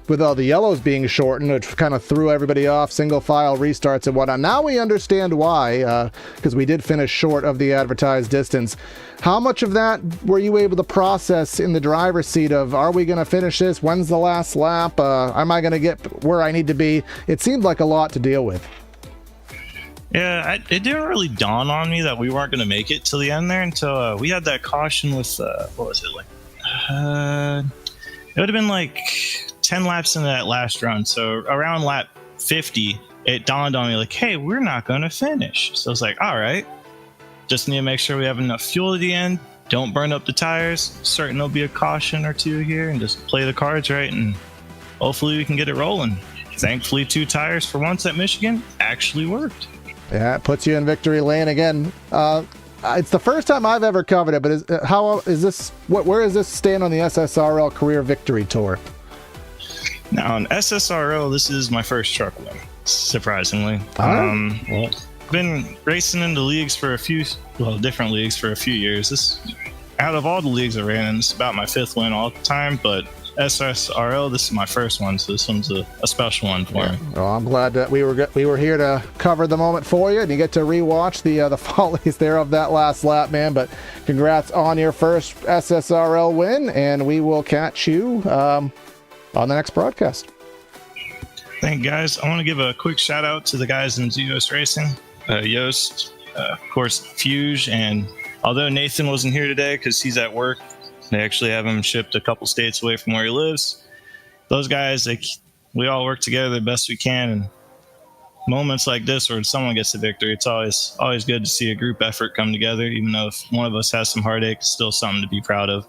with all the yellows being shortened, it kind of threw everybody off, single file restarts and whatnot. Now we understand why, because we did finish short of the advertised distance. How much of that were you able to process in the driver's seat of, are we going to finish this? When's the last lap? Am I going to get where I need to be? It seemed like a lot to deal with. Yeah, it didn't really dawn on me that we weren't going to make it till the end there until we had that caution with, what was it, like, it would have been like 10 laps into that last run. So around lap 50, it dawned on me like, hey, we're not going to finish. So I was like, all right, just need to make sure we have enough fuel at the end. Don't burn up the tires. Certain there'll be a caution or two here, and just play the cards right, and hopefully we can get it rolling. thankfully 2 tires for once at Michigan actually worked. Yeah, it puts you in victory lane again. It's the first time I've ever covered it, but where is this stand on the SSRL Career Victory Tour? Now on SSRL, this is my first truck win, surprisingly. Been racing in the leagues for different leagues for a few years. Out of all the leagues I ran in, this is about my 5th win all the time, but SSRL, this is my first one, so this one's a special one for me. Well, I'm glad that we were here to cover the moment for you, and you get to rewatch the follies there of that last lap, man. But congrats on your first SSRL win, and we will catch you on the next broadcast. Thank you, guys. I want to give a quick shout out to the guys in Zeus Racing, Yost, of course, Fuge, and although Nathan wasn't here today because he's at work, they actually have him shipped a couple states away from where he lives. Those guys, we all work together the best we can. And moments like this where someone gets a victory, it's always good to see a group effort come together. Even though if one of us has some heartache, it's still something to be proud of.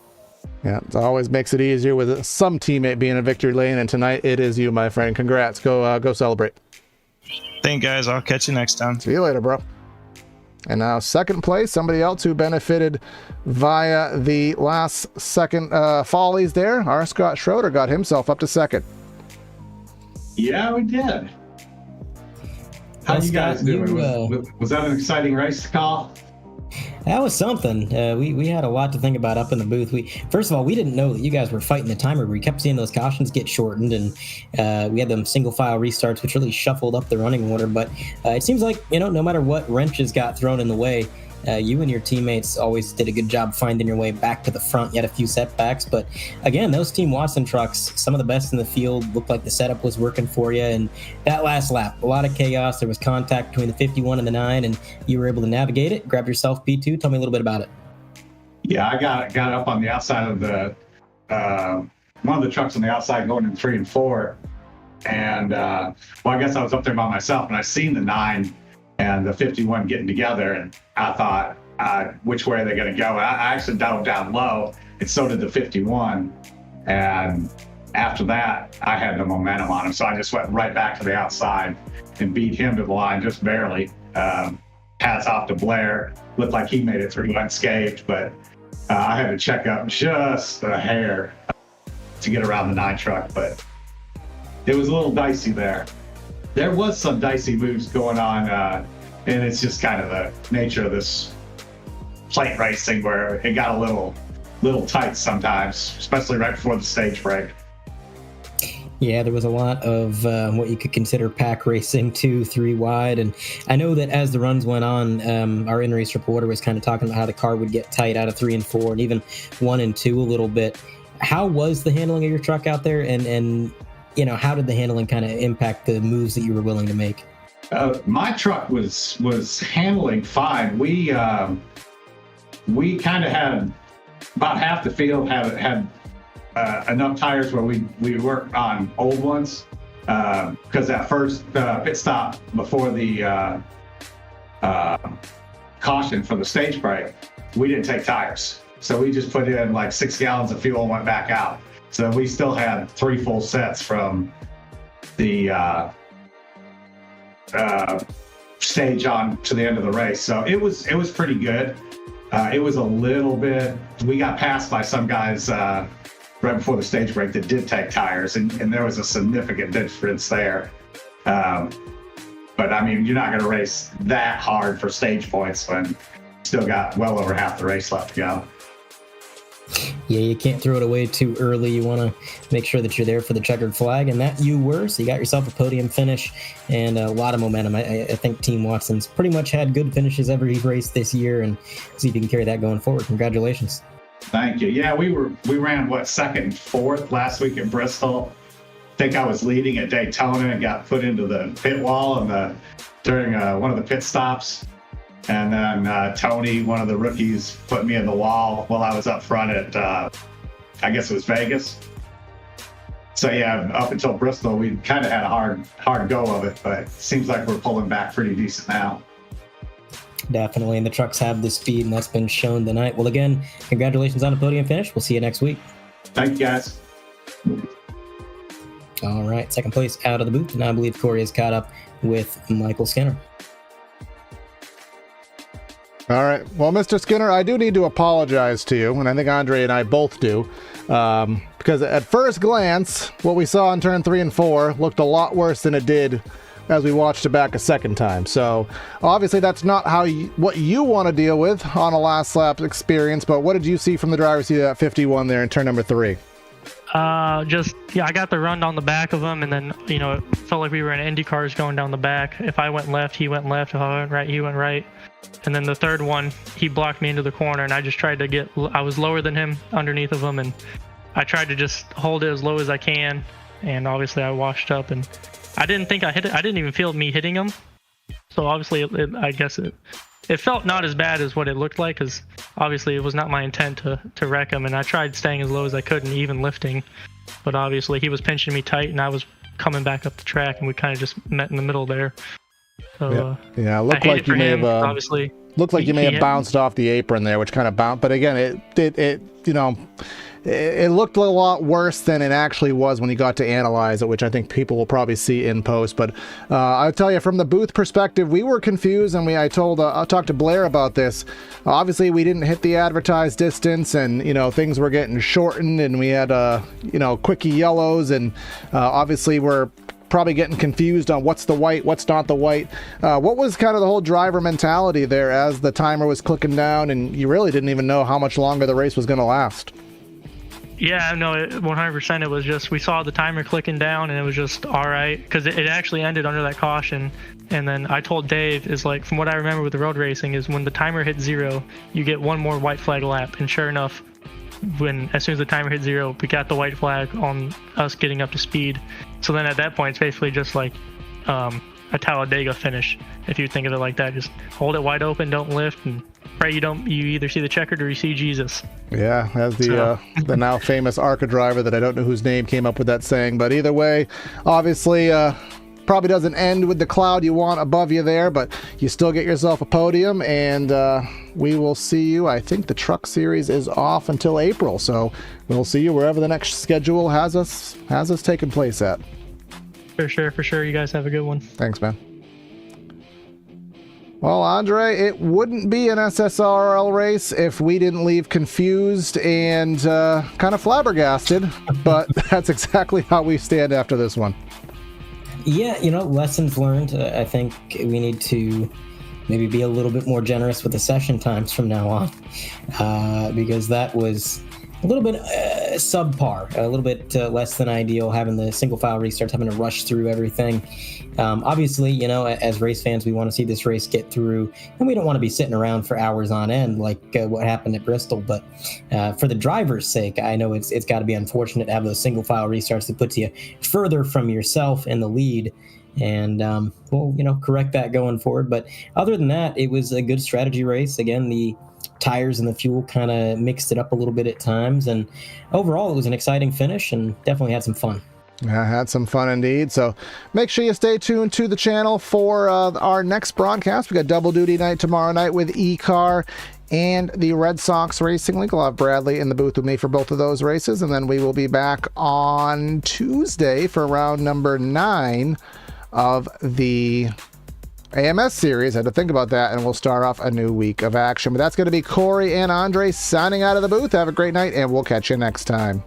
Yeah, it always makes it easier with some teammate being in victory lane, and tonight it is you, my friend. Congrats. Go celebrate. Thank you, guys. I'll catch you next time. See you later, bro. And now second place, somebody else who benefited via the last second follies there. Our Scott Schroeder got himself up to second. Yeah, we did. How you guys doing? Was that an exciting race to call? That was something. We had a lot to think about up in the booth. First of all, we didn't know that you guys were fighting the timer. We kept seeing those cautions get shortened, and we had them single file restarts, which really shuffled up the running order. But it seems like, no matter what wrenches got thrown in the way, you and your teammates always did a good job finding your way back to the front. You had a few setbacks, but again, those Team Watson trucks, some of the best in the field, looked like the setup was working for you. And that last lap, a lot of chaos. There was contact between the 51 and the 9, and you were able to navigate it. Grab yourself P2. Tell me a little bit about it. Yeah, I got up on the outside of the one of the trucks on the outside going in 3 and 4, and I guess I was up there by myself, and I seen the 9 and the 51 getting together, and I thought, which way are they going to go? I actually dove down low, and so did the 51. And after that, I had the momentum on him, so I just went right back to the outside and beat him to the line just barely. Hats off to Blair. Looked like he made it through unscathed, but I had to check up just a hair to get around the 9 truck, but it was a little dicey there. There was some dicey moves going on, and it's just kind of the nature of this plate racing where it got a little tight sometimes, especially right before the stage break. Yeah, there was a lot of what you could consider pack racing, 2, 3 wide. And I know that as the runs went on, our in-race reporter was kind of talking about how the car would get tight out of 3 and 4 and even 1 and 2 a little bit. How was the handling of your truck out there? And how did the handling kind of impact the moves that you were willing to make? My truck was handling fine. We kind of had about half the field had enough tires where we worked on old ones, because that first pit stop before the caution for the stage break, we didn't take tires. So we just put in like 6 gallons of fuel and went back out. So we still had 3 full sets from the stage on to the end of the race. So it was pretty good. It was a little bit, we got passed by some guys right before the stage break that did take tires, and there was a significant difference there. But I mean, you're not going to race that hard for stage points when you still got well over half the race left to go. Yeah, you can't throw it away too early. You want to make sure that you're there for the checkered flag, and that you were. So you got yourself a podium finish and a lot of momentum. I think Team Watson's pretty much had good finishes every race this year, and see if you can carry that going forward. Congratulations. Thank you. Yeah, we ran second and fourth last week at Bristol. I think I was leading at Daytona and got put into the pit wall during one of the pit stops. And then Tony, one of the rookies, put me in the wall while I was up front at, I guess it was Vegas. So yeah, up until Bristol, we kind of had a hard go of it, but it seems like we're pulling back pretty decent now. Definitely, and the trucks have the speed, and that's been shown tonight. Well, again, congratulations on the podium finish. We'll see you next week. Thank you, guys. All right, second place out of the booth, and I believe Corey is caught up with Michael Skinner. All right. Well, Mr. Skinner, I do need to apologize to you, and I think Andre and I both do, because at first glance, what we saw in turn 3 and 4 looked a lot worse than it did as we watched it back a second time. So obviously that's not what you want to deal with on a last lap experience, but what did you see from the driver's seat at 51 there in turn number 3? I got the run down the back of him, and then, it felt like we were in Indy cars going down the back. If I went left, he went left. If I went right, he went right. And then the third one, he blocked me into the corner, and I just tried to I was lower than him underneath of him, and I tried to just hold it as low as I can. And obviously I washed up, and I didn't think I hit it. I didn't even feel me hitting him. So obviously I guess it felt not as bad as what it looked like, because obviously it was not my intent to wreck him, and I tried staying as low as I could and even lifting, but obviously he was pinching me tight, and I was coming back up the track, and we kind of just met in the middle there. So yeah, looked like you may have obviously looked like you may have bounced off the apron there, which kind of bounced. But again, it looked a lot worse than it actually was when you got to analyze it, which I think people will probably see in post. But I'll tell you, from the booth perspective, we were confused, and I talked to Blair about this. Obviously, we didn't hit the advertised distance, and things were getting shortened, and we had quickie yellows, and obviously we're probably getting confused on what's the white, what's not the white. What was kind of the whole driver mentality there as the timer was clicking down, and you really didn't even know how much longer the race was going to last? Yeah, no, 100%. It was just, we saw the timer clicking down, and it was just all right, because it actually ended under that caution. And then I told Dave, from what I remember with the road racing, is when the timer hits 0, you get one more white flag lap. And sure enough, as soon as the timer hit 0, we got the white flag on us getting up to speed. So then at that point, it's basically just like a Talladega finish, if you think of it like that. Just hold it wide open, don't lift, and pray you either see the checkered or you see Jesus. Yeah, as the now famous ARCA driver that I don't know whose name came up with that saying, but either way, obviously probably doesn't end with the cloud you want above you there, but you still get yourself a podium, and we will see you. I think the truck series is off until April, so we'll see you wherever the next schedule has us taking place at. For sure. You guys have a good one. Thanks, man. Well, Andre, it wouldn't be an SSRL race if we didn't leave confused and kind of flabbergasted, but that's exactly how we stand after this one. Yeah, lessons learned. I think we need to maybe be a little bit more generous with the session times from now on, because that was a little bit subpar, a little bit less than ideal, having the single file restarts, having to rush through everything. Obviously, as race fans, we want to see this race get through, and we don't want to be sitting around for hours on end like what happened at Bristol. But for the driver's sake, I know it's got to be unfortunate to have those single file restarts that puts you further from yourself in the lead. And we'll correct that going forward. But other than that, it was a good strategy race. Again, the tires and the fuel kind of mixed it up a little bit at times, and overall it was an exciting finish and definitely had some fun. I had some fun indeed. So make sure you stay tuned to the channel for our next broadcast. We got double duty night tomorrow night with E-Car and the Red Sox Racing League. We'll have Bradley in the booth with me for both of those races, and then we will be back on Tuesday for round number 9 of the AMS series. I had to think about that, and we'll start off a new week of action. But that's going to be Corey and Andre signing out of the booth. Have a great night, and we'll catch you next time.